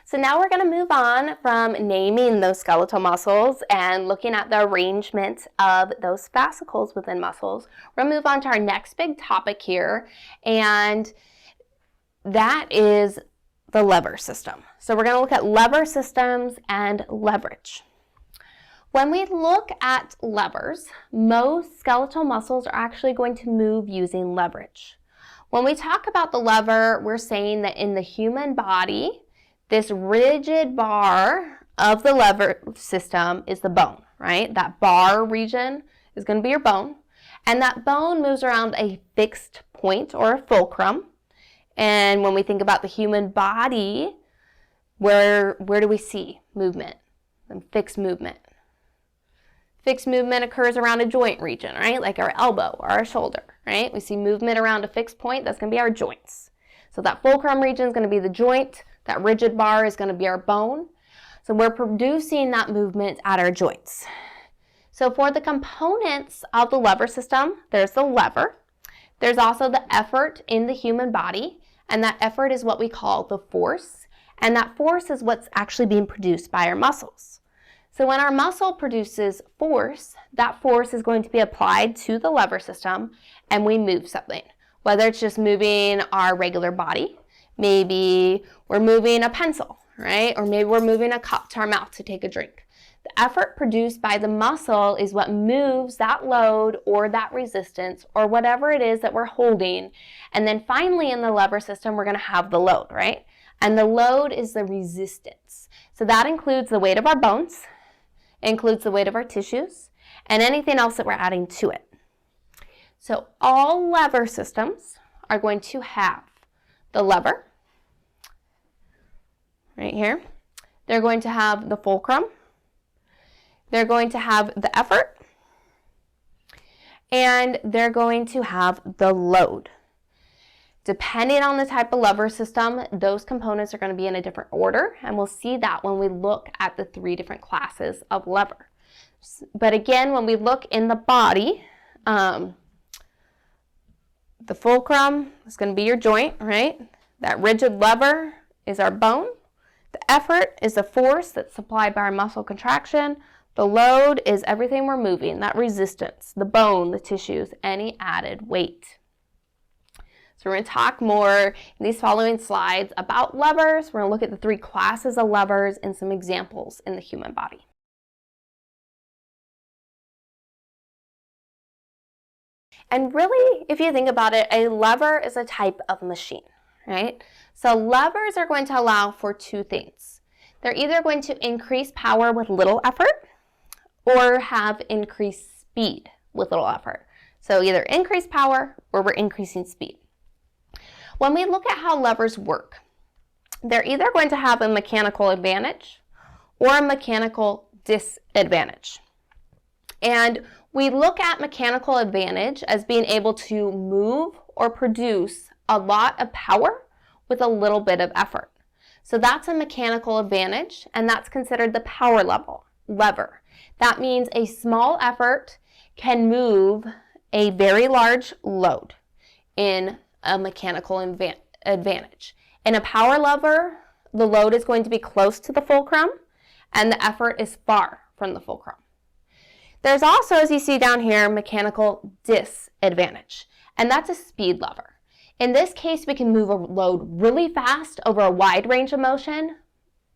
So now we're going to move on from naming those skeletal muscles and looking at the arrangement of those fascicles within muscles. We're going to move on to our next big topic here, and that is the lever system. So we're going to look at lever systems and leverage. When we look at levers, most skeletal muscles are actually going to move using leverage. When we talk about the lever, we're saying that in the human body, this rigid bar of the lever system is the bone, right? That bar region is going to be your bone, and that bone moves around a fixed point or a fulcrum. And when we think about the human body, where do we see movement and fixed movement? Fixed movement occurs around a joint region, right? Like our elbow or our shoulder, right? We see movement around a fixed point, that's going to be our joints. So that fulcrum region is going to be the joint, that rigid bar is going to be our bone. So we're producing that movement at our joints. So for the components of the lever system, there's the lever. There's also the effort in the human body, and that effort is what we call the force, and that force is what's actually being produced by our muscles. So when our muscle produces force, that force is going to be applied to the lever system and we move something. Whether it's just moving our regular body, maybe we're moving a pencil, right? Or maybe we're moving a cup to our mouth to take a drink. The effort produced by the muscle is what moves that load or that resistance or whatever it is that we're holding. And then finally in the lever system, we're going to have the load, right? And the load is the resistance. So that includes the weight of our bones, includes the weight of our tissues, and anything else that we're adding to it. So all lever systems are going to have the lever, right here. They're going to have the fulcrum. They're going to have the effort. And they're going to have the load. Depending on the type of lever system, those components are going to be in a different order, and we'll see that when we look at the 3 different classes of lever. But again, when we look in the body, the fulcrum is going to be your joint, right? That rigid lever is our bone. The effort is the force that's supplied by our muscle contraction. The load is everything we're moving, that resistance, the bone, the tissues, any added weight. So we're going to talk more in these following slides about levers. We're going to look at the 3 classes of levers and some examples in the human body. And really, if you think about it, a lever is a type of machine, right? So levers are going to allow for 2 things. They're either going to increase power with little effort or have increased speed with little effort. So either increase power or we're increasing speed. When we look at how levers work, they're either going to have a mechanical advantage or a mechanical disadvantage. And we look at mechanical advantage as being able to move or produce a lot of power with a little bit of effort. So that's a mechanical advantage, and that's considered the power lever. That means a small effort can move a very large load in a mechanical advantage. In a power lever, the load is going to be close to the fulcrum and the effort is far from the fulcrum. There's also, as you see down here, mechanical disadvantage, and that's a speed lever. In this case, we can move a load really fast over a wide range of motion,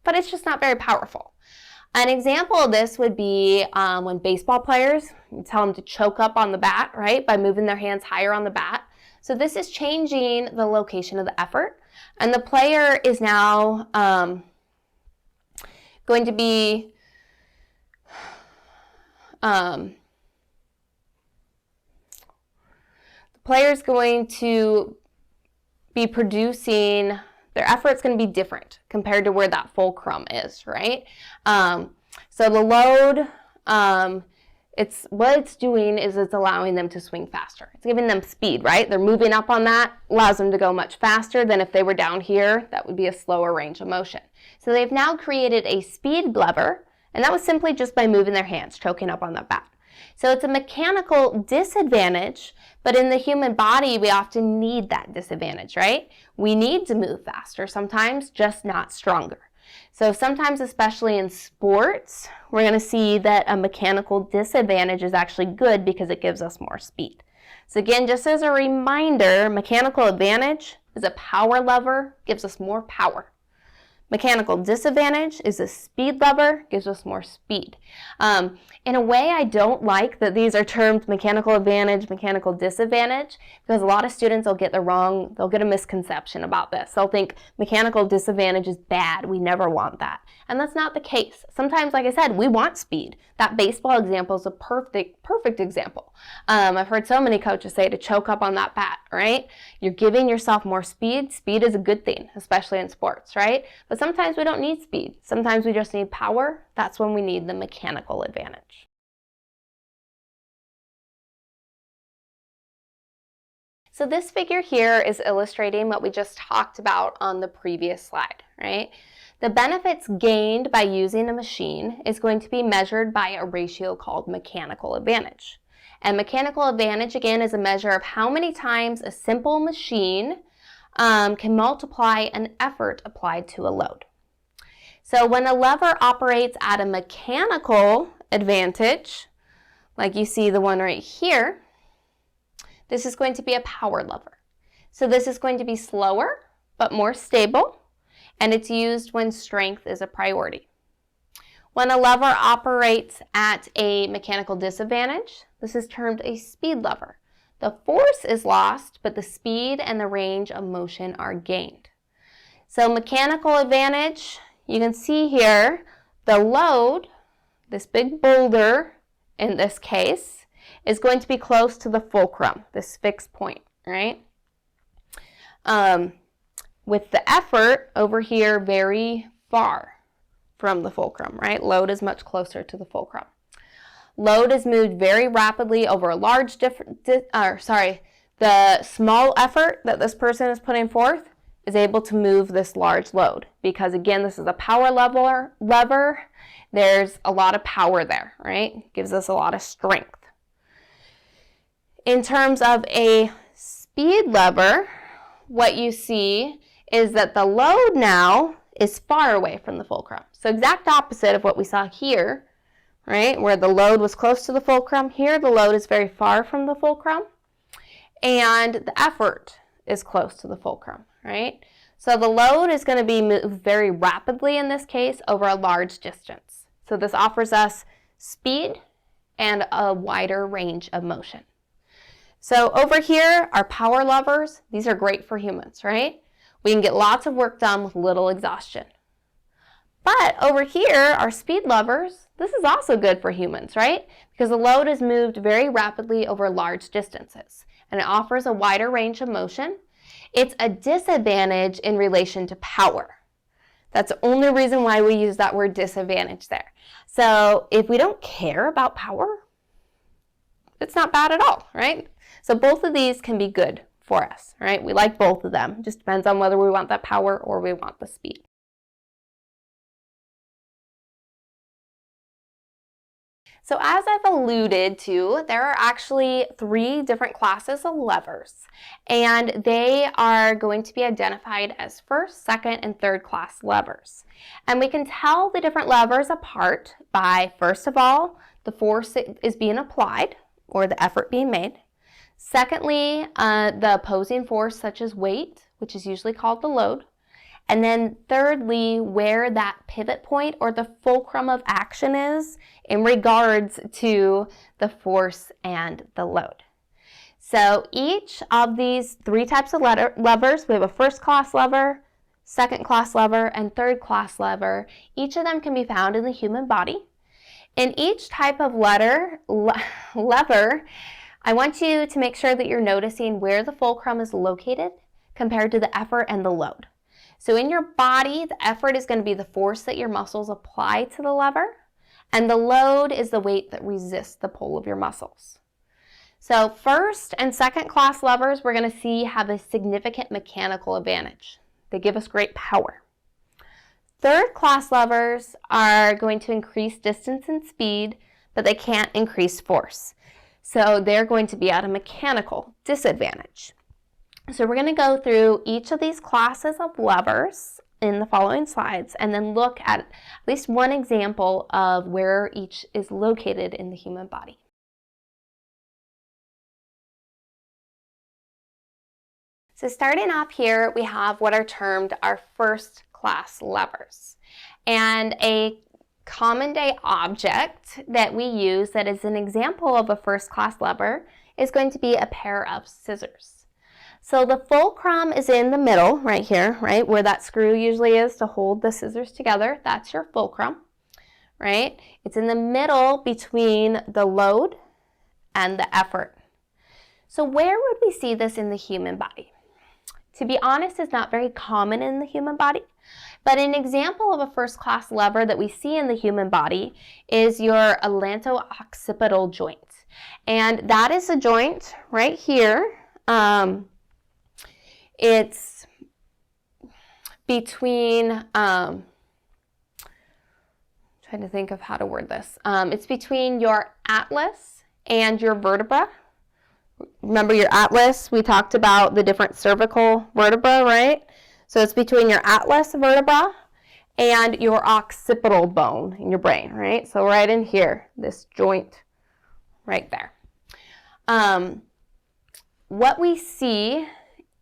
but it's just not very powerful. An example of this would be when baseball players, you tell them to choke up on the bat, right, by moving their hands higher on the bat. So this is changing the location of the effort, and the player is now going to be the player's going to be producing, their effort's going to be different compared to where that fulcrum is, right? So the load, what it's doing is it's allowing them to swing faster. It's giving them speed, right? They're moving up on that, allows them to go much faster than if they were down here. That would be a slower range of motion. So they've now created a speed lever, and that was simply just by moving their hands, choking up on that bat. So it's a mechanical disadvantage, but in the human body, we often need that disadvantage, right? We need to move faster sometimes, just not stronger. So sometimes, especially in sports, we're going to see that a mechanical disadvantage is actually good because it gives us more speed. So again, just as a reminder, mechanical advantage is a power lever, gives us more power. Mechanical disadvantage is a speed lever, gives us more speed. In a way, I don't like that these are termed mechanical advantage, mechanical disadvantage, because a lot of students will get a misconception about this. They'll think mechanical disadvantage is bad, we never want that. And that's not the case. Sometimes, like I said, we want speed. That baseball example is a perfect example. I've heard so many coaches say to choke up on that bat, right? You're giving yourself more speed. Speed is a good thing, especially in sports, right? But sometimes we don't need speed. Sometimes we just need power. That's when we need the mechanical advantage. So this figure here is illustrating what we just talked about on the previous slide, right? The benefits gained by using a machine is going to be measured by a ratio called mechanical advantage. And mechanical advantage, again, is a measure of how many times a simple machine can multiply an effort applied to a load. So when a lever operates at a mechanical advantage, like you see the one right here, this is going to be a power lever. So this is going to be slower, but more stable, and it's used when strength is a priority. When a lever operates at a mechanical disadvantage, this is termed a speed lever. The force is lost, but the speed and the range of motion are gained. So mechanical advantage, you can see here, the load, this big boulder in this case, is going to be close to the fulcrum, this fixed point, right? With the effort over here very far from the fulcrum, right? Load is much closer to the fulcrum. Load is moved very rapidly over a large the small effort that this person is putting forth is able to move this large load because, again, this is a power lever. There's a lot of power there, right? Gives us a lot of strength. In terms of a speed lever, what you see is that the load now is far away from the fulcrum. So exact opposite of what we saw here, right, where the load was close to the fulcrum. Here the load is very far from the fulcrum, and the effort is close to the fulcrum, right? So the load is going to be moved very rapidly in this case over a large distance. So this offers us speed and a wider range of motion. So over here, our power levers, these are great for humans, right? We can get lots of work done with little exhaustion. But over here, our speed levers, this is also good for humans, right? Because the load is moved very rapidly over large distances, and it offers a wider range of motion. It's a disadvantage in relation to power. That's the only reason why we use that word disadvantage there. So if we don't care about power, it's not bad at all, right? So both of these can be good for us, right? We like both of them. It just depends on whether we want that power or we want the speed. So as I've alluded to, there are actually 3 different classes of levers, and they are going to be identified as first, second, and third class levers. And we can tell the different levers apart by, first of all, the force that is being applied or the effort being made. Secondly, the opposing force such as weight, which is usually called the load. And then thirdly, where that pivot point or the fulcrum of action is in regards to the force and the load. So each of these 3 types of levers, we have a first class lever, second class lever, and third class lever. Each of them can be found in the human body. In each type of lever, I want you to make sure that you're noticing where the fulcrum is located compared to the effort and the load. So in your body, the effort is going to be the force that your muscles apply to the lever, and the load is the weight that resists the pull of your muscles. So first and second class levers we're going to see have a significant mechanical advantage. They give us great power. Third class levers are going to increase distance and speed, but they can't increase force. So they're going to be at a mechanical disadvantage. So we're going to go through each of these classes of levers in the following slides and then look at least one example of where each is located in the human body. So starting off here, we have what are termed our first class levers. And a common day object that we use that is an example of a first class lever is going to be a pair of scissors. So the fulcrum is in the middle right here, right, where that screw usually is to hold the scissors together. That's your fulcrum, right? It's in the middle between the load and the effort. So where would we see this in the human body? To be honest, it's not very common in the human body, but an example of a first class lever that we see in the human body is your atlanto-occipital joint. And that is a joint right here. It's between, trying to think of how to word this. It's between your atlas and your vertebra. Remember your atlas? We talked about the different cervical vertebra, right? So it's between your atlas vertebra and your occipital bone in your brain, right? So right in here, this joint right there. What we see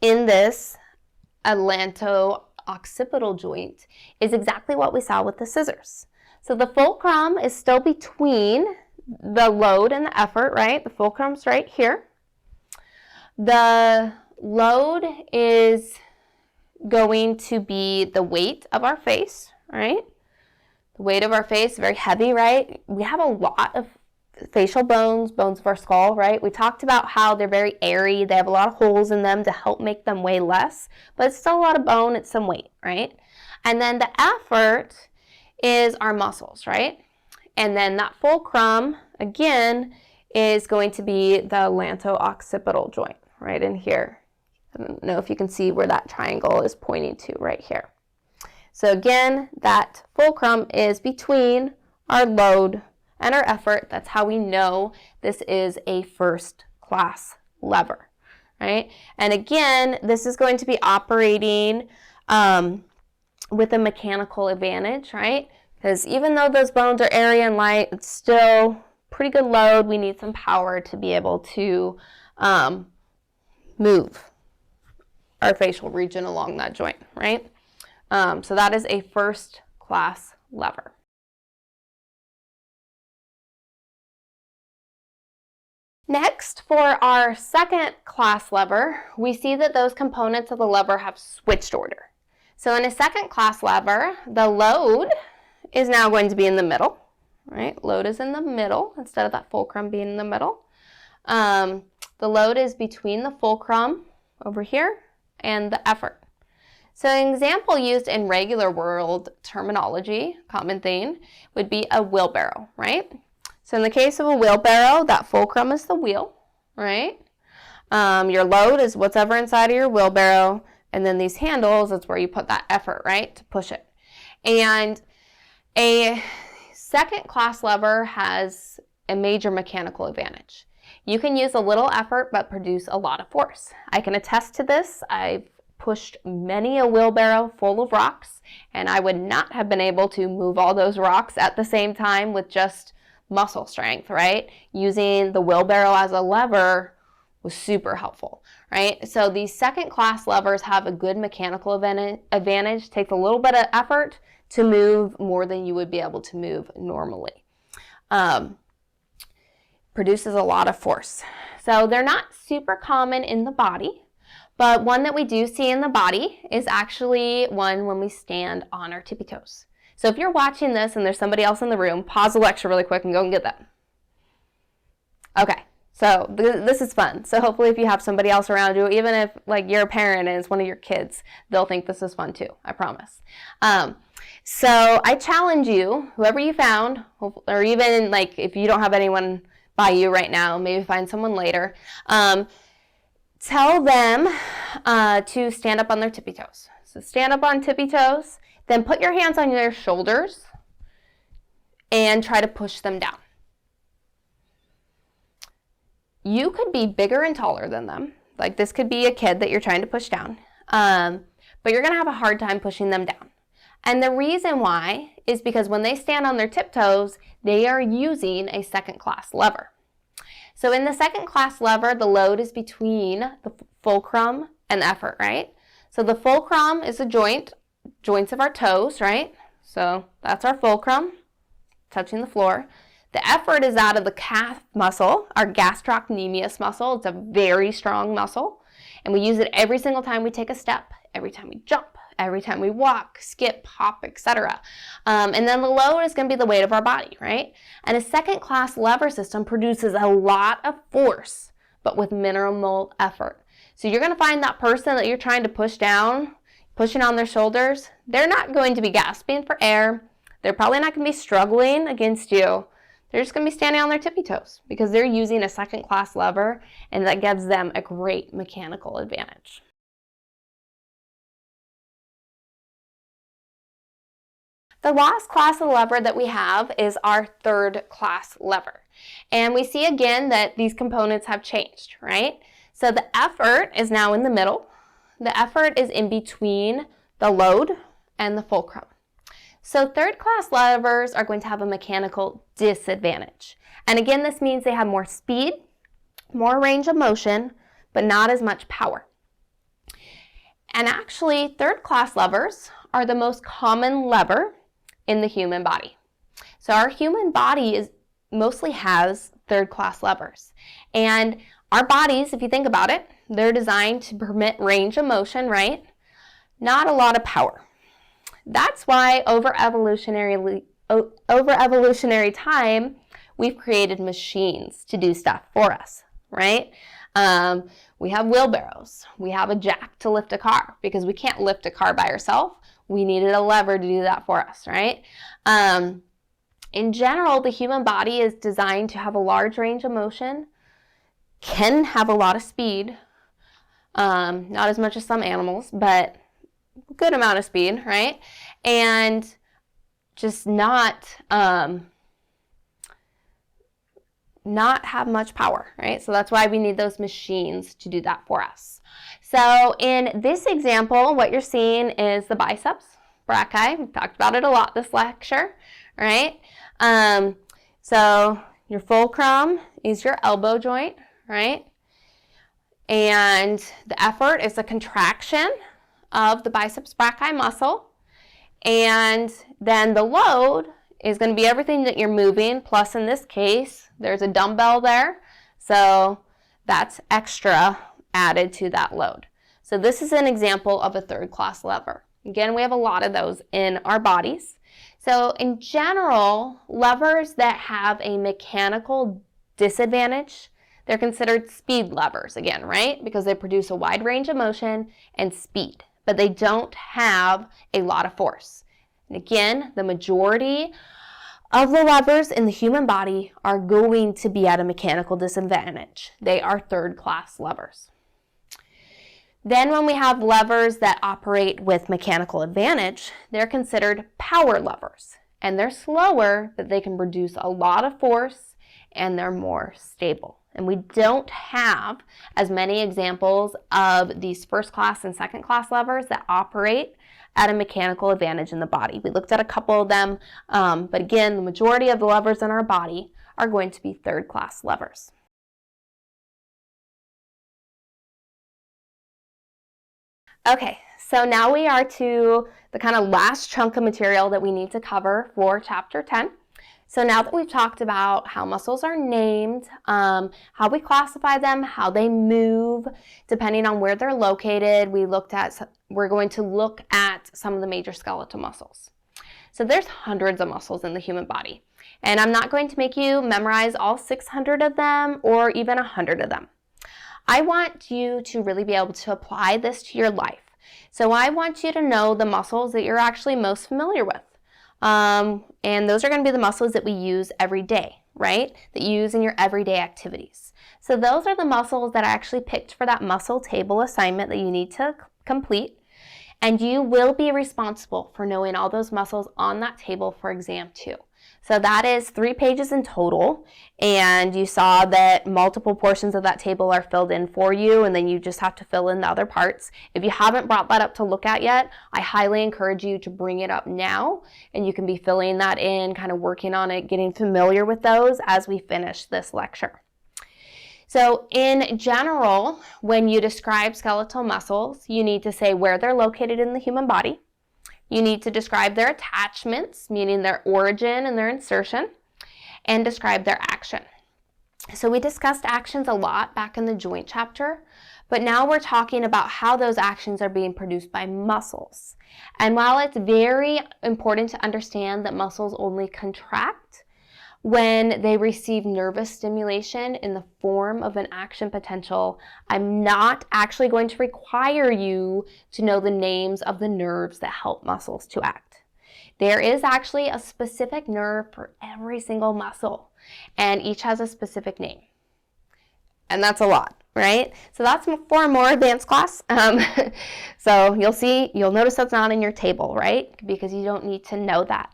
in this atlanto-occipital joint is exactly what we saw with the scissors. So the fulcrum is still between the load and the effort, right? The fulcrum's right here. The load is going to be the weight of our face, right? The weight of our face is very heavy, right? We have a lot of facial bones of our skull, right? We talked about how they're very airy. They have a lot of holes in them to help make them weigh less, but it's still a lot of bone. It's some weight, right? And then the effort is our muscles, right? And then that fulcrum, again, is going to be the atlanto-occipital joint right in here. I don't know if you can see where that triangle is pointing to right here. So again, that fulcrum is between our load and our effort. That's how we know this is a first class lever, right? And again, this is going to be operating with a mechanical advantage, right? Because even though those bones are airy and light, it's still pretty good load. We need some power to be able to move our facial region along that joint, right? So that is a first class lever. Next, for our second class lever, we see that those components of the lever have switched order. So in a second class lever, the load is now going to be in the middle, right? Load is in the middle instead of that fulcrum being in the middle. The load is between the fulcrum over here and the effort. So an example used in regular world terminology, common thing, would be a wheelbarrow, right? So in the case of a wheelbarrow, that fulcrum is the wheel, right? Your load is whatever inside of your wheelbarrow, and then these handles, that's where you put that effort, right, to push it. And a second class lever has a major mechanical advantage. You can use a little effort but produce a lot of force. I can attest to this. I've pushed many a wheelbarrow full of rocks, and I would not have been able to move all those rocks at the same time with just muscle strength, right? Using the wheelbarrow as a lever was super helpful, right? So these second class levers have a good mechanical advantage. Takes a little bit of effort to move more than you would be able to move normally. Produces a lot of force. So they're not super common in the body, but one that we do see in the body is actually one when we stand on our tippy toes. So if you're watching this and there's somebody else in the room, pause the lecture really quick and go and get them. Okay, so this is fun. So hopefully if you have somebody else around you, even if like you're a parent and it's one of your kids, they'll think this is fun too, I promise. So I challenge you, whoever you found, or even like if you don't have anyone by you right now, maybe find someone later, tell them to stand up on their tippy toes. So stand up on tippy toes, then put your hands on your shoulders and try to push them down. You could be bigger and taller than them. Like this could be a kid that you're trying to push down, but you're gonna have a hard time pushing them down. And the reason why is because when they stand on their tiptoes, they are using a second class lever. So in the second class lever, the load is between the fulcrum and the effort, right? So the fulcrum is the joints of our toes, right? So that's our fulcrum, touching the floor. The effort is out of the calf muscle, our gastrocnemius muscle. It's a very strong muscle, and we use it every single time we take a step, every time we jump, every time we walk, skip, hop, etc. And then the load is going to be the weight of our body, right? And a second-class lever system produces a lot of force, but with minimal effort. So you're going to find that person that you're trying to push down, pushing on their shoulders, they're not going to be gasping for air. They're probably not going to be struggling against you. They're just going to be standing on their tippy toes because they're using a second-class lever, and that gives them a great mechanical advantage. The last class of lever that we have is our third-class lever. And we see again that these components have changed, right? So the effort is now in the middle. The effort is in between the load and the fulcrum. So third-class levers are going to have a mechanical disadvantage. And again, this means they have more speed, more range of motion, but not as much power. And actually, third-class levers are the most common lever in the human body. So our human body mostly has third-class levers. And our bodies, if you think about it, they're designed to permit range of motion, right? Not a lot of power. That's why over evolutionary time, we've created machines to do stuff for us, right? We have wheelbarrows. We have a jack to lift a car because we can't lift a car by ourselves. We needed a lever to do that for us, right? In general, the human body is designed to have a large range of motion, can have a lot of speed, not as much as some animals, but a good amount of speed, right? And just not have much power, right? So that's why we need those machines to do that for us. So in this example, what you're seeing is the biceps brachii. We've talked about it a lot this lecture, right? So your fulcrum is your elbow joint, right? And the effort is a contraction of the biceps brachii muscle. And then the load is going to be everything that you're moving, plus in this case, there's a dumbbell there. So that's extra added to that load. So this is an example of a third-class lever. Again, we have a lot of those in our bodies. So in general, levers that have a mechanical disadvantage, they're considered speed levers again, right? Because they produce a wide range of motion and speed, but they don't have a lot of force. And again, the majority of the levers in the human body are going to be at a mechanical disadvantage. They are third-class levers. Then when we have levers that operate with mechanical advantage, they're considered power levers. And they're slower, but they can produce a lot of force, and they're more stable. And we don't have as many examples of these first-class and second-class levers that operate at a mechanical advantage in the body. We looked at a couple of them, but again, the majority of the levers in our body are going to be third-class levers. Okay, so now we are to the kind of last chunk of material that we need to cover for Chapter 10. So now that we've talked about how muscles are named, how we classify them, how they move, depending on where they're located, we're going to look at some of the major skeletal muscles. So there's hundreds of muscles in the human body, and I'm not going to make you memorize all 600 of them or even 100 of them. I want you to really be able to apply this to your life. So I want you to know the muscles that you're actually most familiar with. And those are going to be the muscles that we use every day, right? That you use in your everyday activities. So those are the muscles that I actually picked for that muscle table assignment that you need to complete. And you will be responsible for knowing all those muscles on that table for exam 2. So that is 3 pages in total, and you saw that multiple portions of that table are filled in for you, and then you just have to fill in the other parts. If you haven't brought that up to look at yet, I highly encourage you to bring it up now, and you can be filling that in, kind of working on it, getting familiar with those as we finish this lecture. So in general, when you describe skeletal muscles, you need to say where they're located in the human body. You need to describe their attachments, meaning their origin and their insertion, and describe their action. So we discussed actions a lot back in the joint chapter, but now we're talking about how those actions are being produced by muscles. And while it's very important to understand that muscles only contract when they receive nervous stimulation in the form of an action potential, I'm not actually going to require you to know the names of the nerves that help muscles to act. There is actually a specific nerve for every single muscle, and each has a specific name. And that's a lot, right? So that's for a more advanced class. So you'll notice that's not in your table, right? Because you don't need to know that.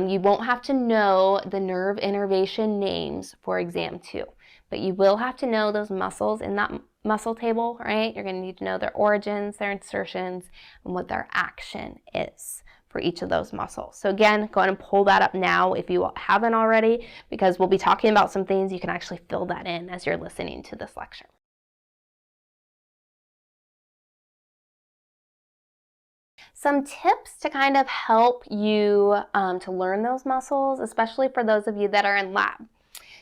You won't have to know the nerve innervation names for exam 2, but you will have to know those muscles in that muscle table, right? You're going to need to know their origins, their insertions, and what their action is for each of those muscles. So again, go ahead and pull that up now if you haven't already, because we'll be talking about some things you can actually fill that in as you're listening to this lecture. Some tips to kind of help you to learn those muscles, especially for those of you that are in lab.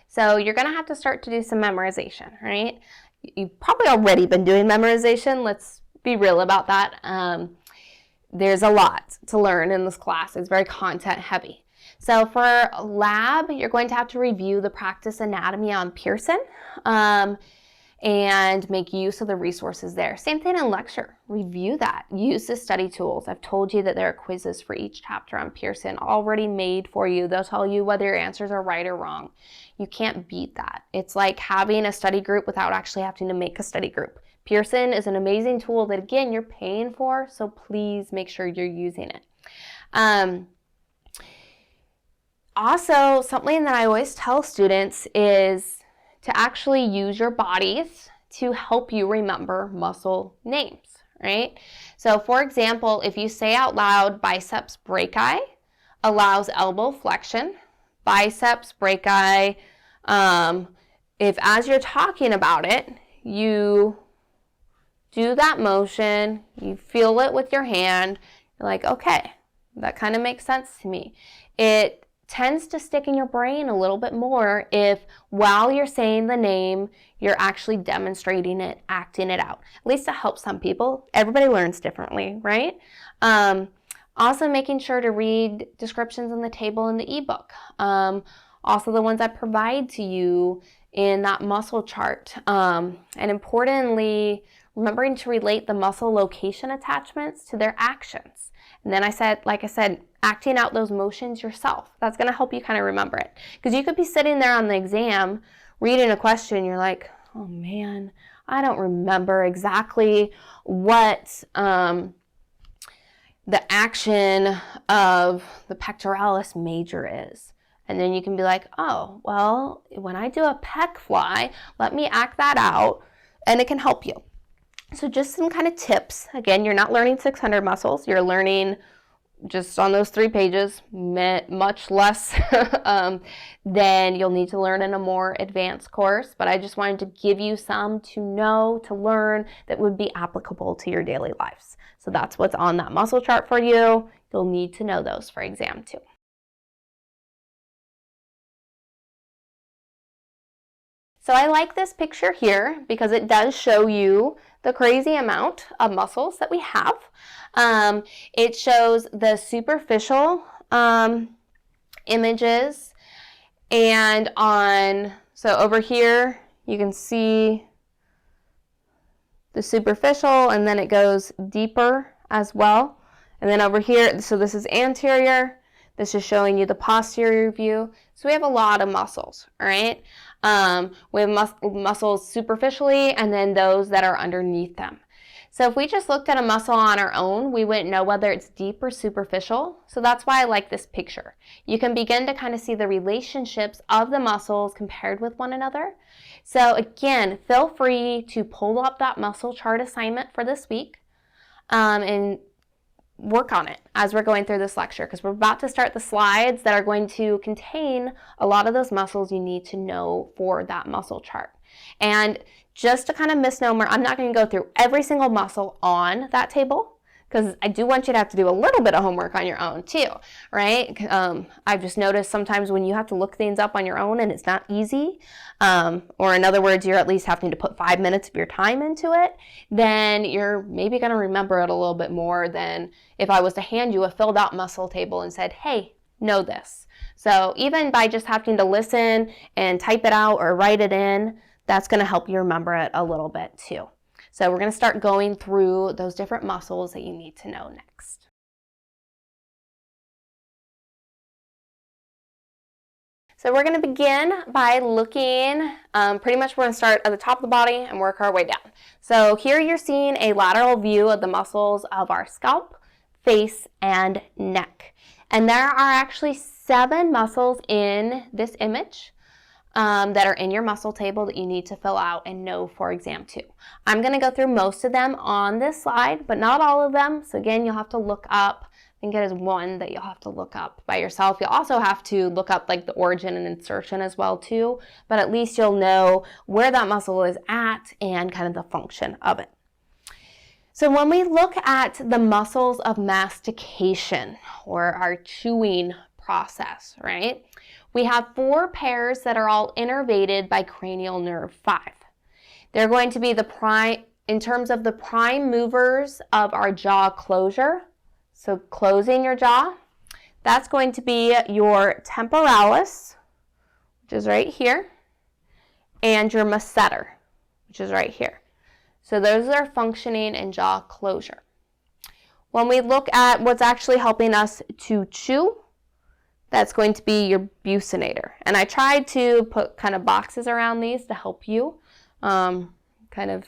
So you're going to have to start to do some memorization, right? You've probably already been doing memorization. Let's be real about that. There's a lot to learn in this class. It's very content heavy. So for lab, you're going to have to review the practice anatomy on Pearson and make use of the resources there. Same thing in lecture. Review that. Use the study tools. I've told you that there are quizzes for each chapter on Pearson already made for you. They'll tell you whether your answers are right or wrong. You can't beat that. It's like having a study group without actually having to make a study group. Pearson is an amazing tool that, again, you're paying for, so please make sure you're using it. Also, something that I always tell students is to actually use your bodies to help you remember muscle names, right? So, for example, if you say out loud, biceps brachii allows elbow flexion, biceps brachii, if as you're talking about it, you do that motion, you feel it with your hand, you're like, okay, that kind of makes sense to me. It tends to stick in your brain a little bit more if while you're saying the name, you're actually demonstrating it, acting it out. At least it helps some people. Everybody learns differently, right? Also making sure to read descriptions in the table in the ebook. Also the ones I provide to you in that muscle chart. And importantly, remembering to relate the muscle location attachments to their actions. And then like I said, acting out those motions yourself. That's going to help you kind of remember it. Because you could be sitting there on the exam, reading a question, you're like, oh man, I don't remember exactly what the action of the pectoralis major is. And then you can be like, oh, well, when I do a pec fly, let me act that out, and it can help you. So just some kind of tips. Again, you're not learning 600 muscles. You're learning just on those 3 pages, much less than you'll need to learn in a more advanced course. But I just wanted to give you some to know, to learn that would be applicable to your daily lives. So that's what's on that muscle chart for you. You'll need to know those for exam 2. So I like this picture here because it does show you the crazy amount of muscles that we have. It shows the superficial images, and so over here you can see the superficial, and then it goes deeper as well. And then over here, so this is anterior. This is showing you the posterior view. So we have a lot of muscles, all right? We have muscles superficially and then those that are underneath them. So if we just looked at a muscle on our own, we wouldn't know whether it's deep or superficial. So that's why I like this picture. You can begin to kind of see the relationships of the muscles compared with one another. So again, feel free to pull up that muscle chart assignment for this week and work on it as we're going through this lecture, because we're about to start the slides that are going to contain a lot of those muscles you need to know for that muscle chart. And just a kind of misnomer, I'm not going to go through every single muscle on that table, because I do want you to have to do a little bit of homework on your own too, right? I've just noticed sometimes when you have to look things up on your own and it's not easy, or in other words, you're at least having to put 5 minutes of your time into it, then you're maybe going to remember it a little bit more than if I was to hand you a filled out muscle table and said, hey, know this. So even by just having to listen and type it out or write it in, that's going to help you remember it a little bit too. So we're going to start going through those different muscles that you need to know next. So we're going to begin by looking, pretty much we're going to start at the top of the body and work our way down. So here you're seeing a lateral view of the muscles of our scalp, face, and neck. And there are actually 7 muscles in this image that are in your muscle table that you need to fill out and know for exam 2. I'm going to go through most of them on this slide, but not all of them. So again, you'll have to look up. I think it is one that you'll have to look up by yourself. You'll also have to look up like the origin and insertion as well too, but at least you'll know where that muscle is at and kind of the function of it. So when we look at the muscles of mastication or our chewing process, right? We have 4 pairs that are all innervated by cranial nerve 5. They're going to be the prime, in terms of the prime movers of our jaw closure, so closing your jaw, that's going to be your temporalis, which is right here, and your masseter, which is right here. So those are functioning in jaw closure. When we look at what's actually helping us to chew, that's going to be your buccinator. And I tried to put kind of boxes around these to help you, kind of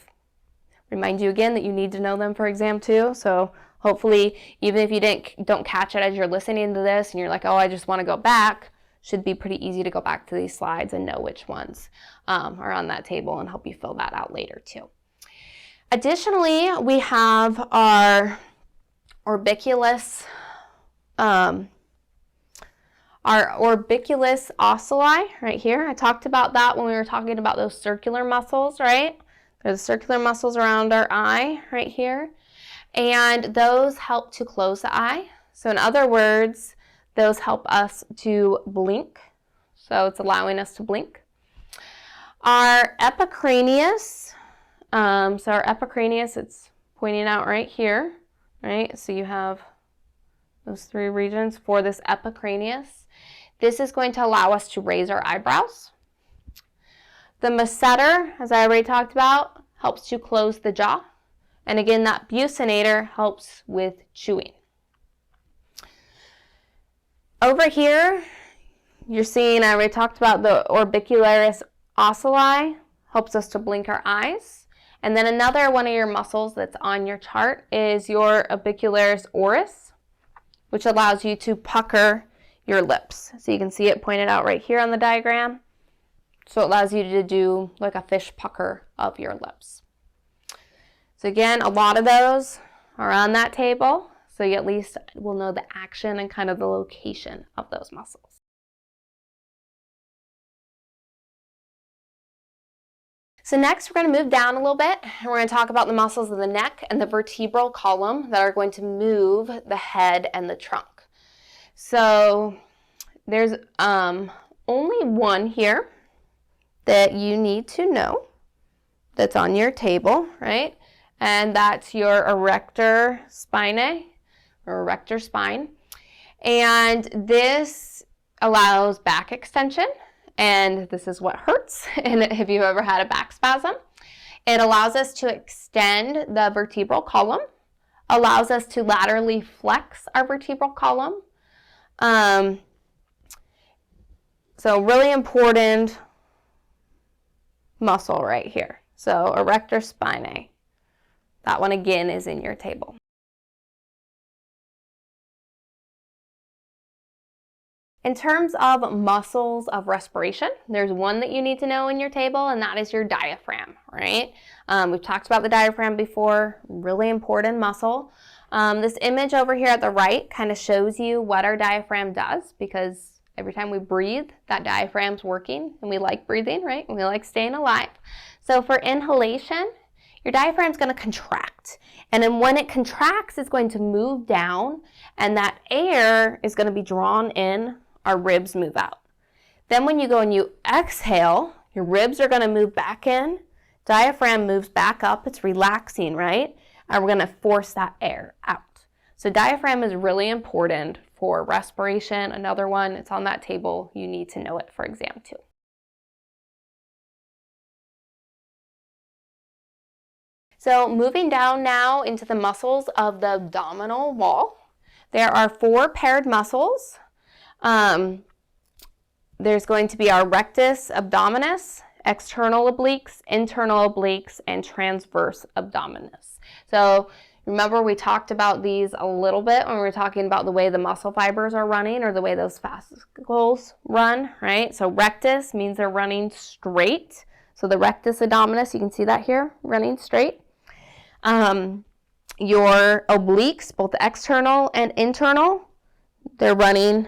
remind you again that you need to know them for exam 2. So hopefully, even if you don't catch it as you're listening to this and you're like, oh, I just want to go back, should be pretty easy to go back to these slides and know which ones are on that table and help you fill that out later too. Additionally, we have our orbiculus, ocelli right here. I talked about that when we were talking about those circular muscles, right? There's circular muscles around our eye right here. And those help to close the eye. So in other words, those help us to blink. So it's allowing us to blink. Our epicranius, it's pointing out right here, right? So you have those 3 regions for this epicranius. This is going to allow us to raise our eyebrows. The masseter, as I already talked about, helps to close the jaw. And again, that buccinator helps with chewing. Over here, you're seeing, I already talked about the orbicularis ocelli, helps us to blink our eyes. And then another one of your muscles that's on your chart is your orbicularis oris, which allows you to pucker your lips. So you can see it pointed out right here on the diagram. So it allows you to do like a fish pucker of your lips. So again, a lot of those are on that table, so you at least will know the action and kind of the location of those muscles. So next we're going to move down a little bit, and we're going to talk about the muscles of the neck and the vertebral column that are going to move the head and the trunk. So there's only one here that you need to know that's on your table, right? And that's your erector spinae, or erector spine. And this allows back extension, and this is what hurts and if you've ever had a back spasm. It allows us to extend the vertebral column, allows us to laterally flex our vertebral column. So really important muscle right here. So erector spinae. That one again is in your table. In terms of muscles of respiration, there's one that you need to know in your table, and that is your diaphragm, right? We've talked about the diaphragm before, really important muscle. This image over here at the right kind of shows you what our diaphragm does, because Every time we breathe, that diaphragm's working, and we like breathing, right? And we like staying alive. So for inhalation, your diaphragm's going to contract. And then when it contracts, it's going to move down, and that air is going to be drawn in, our ribs move out. Then when you go and you exhale, your ribs are going to move back in, diaphragm moves back up, it's relaxing, right? And we're going to force that air out. So diaphragm is really important for respiration. Another one, it's on that table, you need to know it for exam 2. So moving down now into the muscles of the abdominal wall, there are 4 paired muscles. There's going to be our rectus abdominis, external obliques, internal obliques, and transverse abdominis. So remember we talked about these a little bit when we were talking about the way the muscle fibers are running or the way those fascicles run, right? So rectus means they're running straight. So the rectus abdominis, you can see that here, running straight. Your obliques, both external and internal, they're running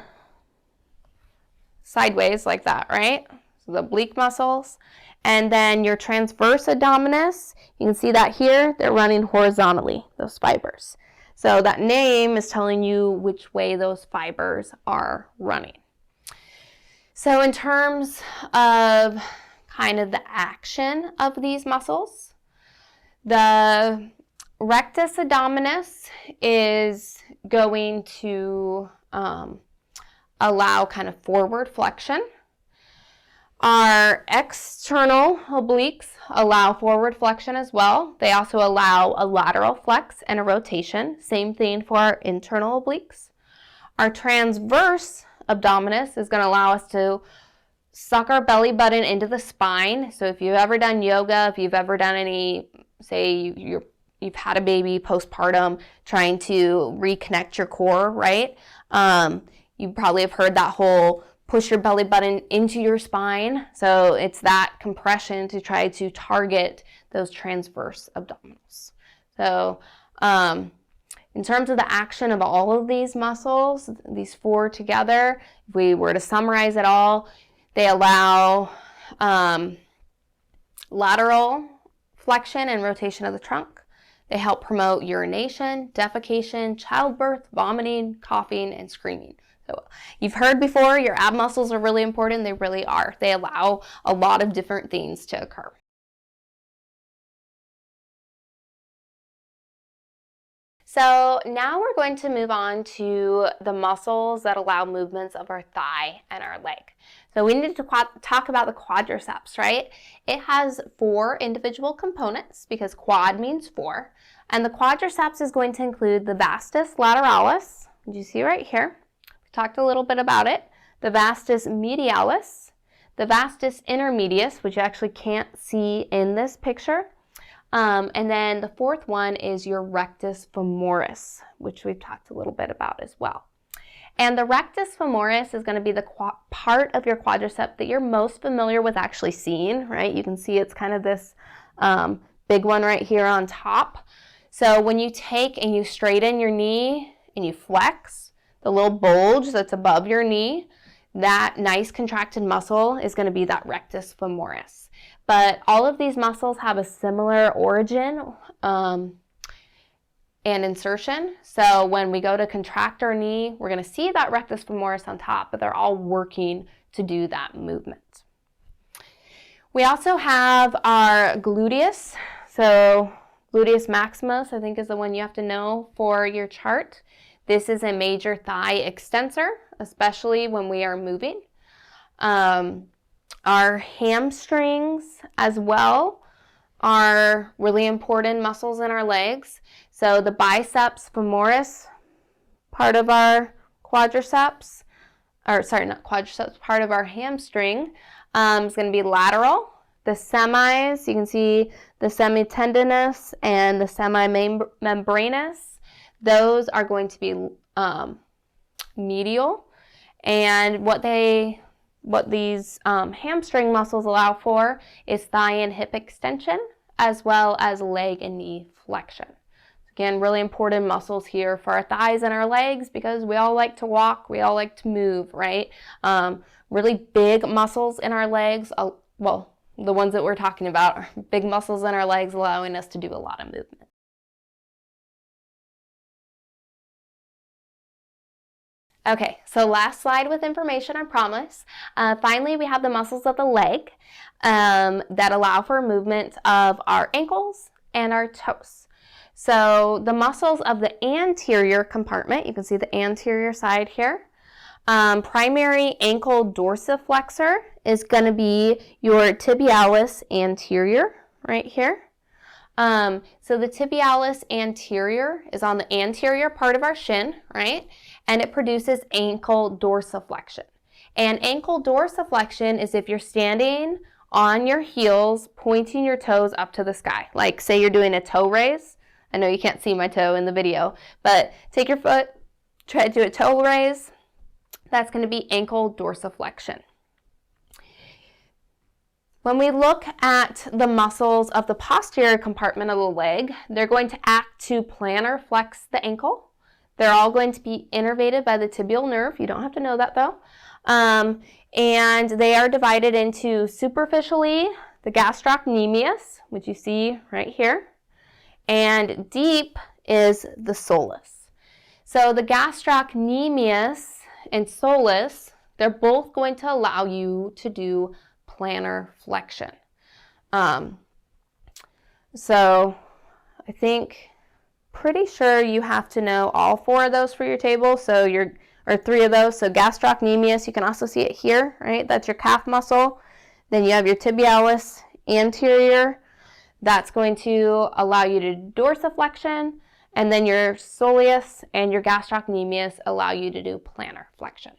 sideways like that, right? So the oblique muscles. And then your transverse abdominis, you can see that here, they're running horizontally, those fibers. So that name is telling you which way those fibers are running. So in terms of kind of the action of these muscles, the rectus abdominis is going to allow kind of forward flexion. Our external obliques allow forward flexion as well. They also allow a lateral flex and a rotation. Same thing for our internal obliques. Our transverse abdominis is going to allow us to suck our belly button into the spine. So if you've ever done yoga, if you've ever done any, say you've had a baby postpartum, trying to reconnect your core, right? You probably have heard that whole push your belly button into your spine. So it's that compression to try to target those transverse abdominals. So in terms of the action of all of these muscles, these 4 together, if we were to summarize it all, they allow lateral flexion and rotation of the trunk. They help promote urination, defecation, childbirth, vomiting, coughing, and screaming. So you've heard before, your ab muscles are really important. They really are. They allow a lot of different things to occur. So now we're going to move on to the muscles that allow movements of our thigh and our leg. So we need to talk about the quadriceps, right? It has 4 individual components because quad means 4. And the quadriceps is going to include the vastus lateralis, which you see right here. We talked a little bit about it. The vastus medialis, the vastus intermedius, which you actually can't see in this picture. And then the 4th one is your rectus femoris, which we've talked a little bit about as well. And the rectus femoris is going to be the part of your quadricep that you're most familiar with actually seeing, right? You can see it's kind of this big one right here on top. So when you take and you straighten your knee and you flex, the little bulge that's above your knee, that nice contracted muscle is going to be that rectus femoris. But all of these muscles have a similar origin and insertion. So when we go to contract our knee, we're going to see that rectus femoris on top, but they're all working to do that movement. We also have our gluteus. So gluteus maximus, I think, is the one you have to know for your chart. This is a major thigh extensor, especially when we are moving. Our hamstrings as well are really important muscles in our legs. So the biceps femoris, part of our quadriceps, or sorry, not quadriceps, part of our hamstring, is going to be lateral. The semis, you can see the semitendinous and the semimembranous. Those are going to be medial. And what these hamstring muscles allow for is thigh and hip extension, as well as leg and knee flexion. Again, really important muscles here for our thighs and our legs because we all like to walk, we all like to move, right? Really big muscles in our legs, well, the ones that we're talking about are big muscles in our legs allowing us to do a lot of movement. Okay, so last slide with information, I promise. Finally, we have the muscles of the leg that allow for movement of our ankles and our toes. So the muscles of the anterior compartment, you can see the anterior side here. Primary ankle dorsiflexor is going to be your tibialis anterior right here. So the tibialis anterior is on the anterior part of our shin, right? And it produces ankle dorsiflexion. And ankle dorsiflexion is if you're standing on your heels, pointing your toes up to the sky. Like say you're doing a toe raise. I know you can't see my toe in the video, but take your foot, try to do a toe raise. That's going to be ankle dorsiflexion. When we look at the muscles of the posterior compartment of the leg, they're going to act to plantar flex the ankle. They're all going to be innervated by the tibial nerve. You don't have to know that though. And they are divided into superficially the gastrocnemius, which you see right here, and deep is the soleus. So the gastrocnemius and soleus, they're both going to allow you to do plantar flexion. So I think pretty sure you have to know all 4 of those for your table. So or 3 of those. So gastrocnemius, you can also see it here, right? That's your calf muscle. Then you have your tibialis anterior. That's going to allow you to do dorsiflexion. And then your soleus and your gastrocnemius allow you to do plantar flexion.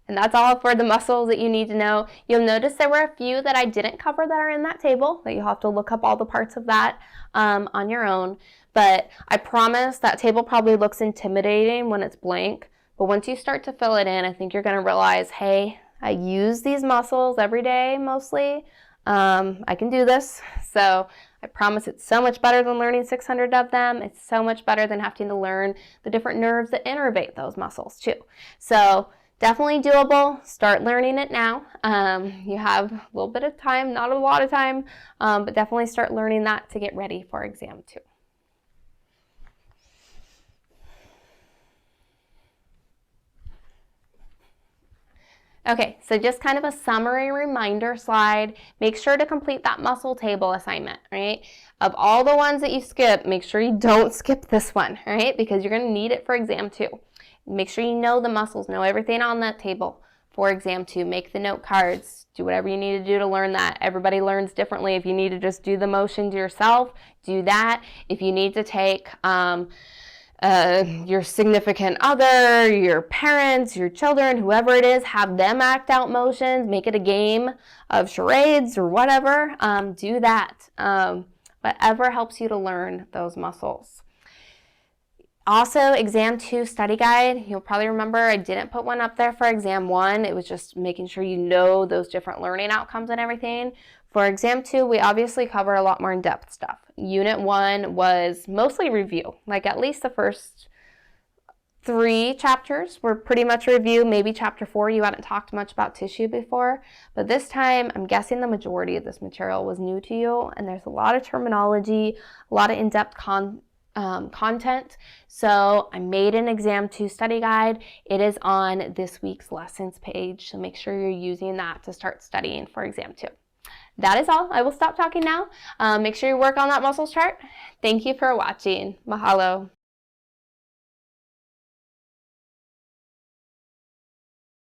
And that's all for the muscles that you need to know. You'll notice there were a few that I didn't cover that are in that table, that you'll have to look up all the parts of that on your own. But I promise that table probably looks intimidating when it's blank. But once you start to fill it in, I think you're going to realize, hey, I use these muscles every day mostly. I can do this. So I promise it's so much better than learning 600 of them. It's so much better than having to learn the different nerves that innervate those muscles too. So definitely doable. Start learning it now. You have a little bit of time, not a lot of time, but definitely start learning that to get ready for exam 2. Okay, so just kind of a summary reminder slide. Make sure to complete that muscle table assignment, right? Of all the ones that you skip, make sure you don't skip this one, right? Because you're going to need it for exam 2. Make sure you know the muscles, know everything on that table for exam 2. Make the note cards. Do whatever you need to do to learn that. Everybody learns differently. If you need to just do the motions yourself, do that. If you need to take your significant other, your parents, your children, whoever it is, have them act out motions, make it a game of charades or whatever, do that. Whatever helps you to learn those muscles. Also, exam 2 study guide, you'll probably remember I didn't put one up there for exam 1. It was just making sure you know those different learning outcomes and everything. For exam 2, we obviously cover a lot more in-depth stuff. Unit 1 was mostly review, like at least the first 3 chapters were pretty much review. Maybe chapter 4 you hadn't talked much about tissue before, but this time I'm guessing the majority of this material was new to you, and there's a lot of terminology, a lot of in-depth content. So I made an exam 2 study guide. It is on this week's lessons page, so make sure you're using that to start studying for exam 2. That is all. I will stop talking now. Make sure you work on that muscles chart. Thank you for watching. Mahalo.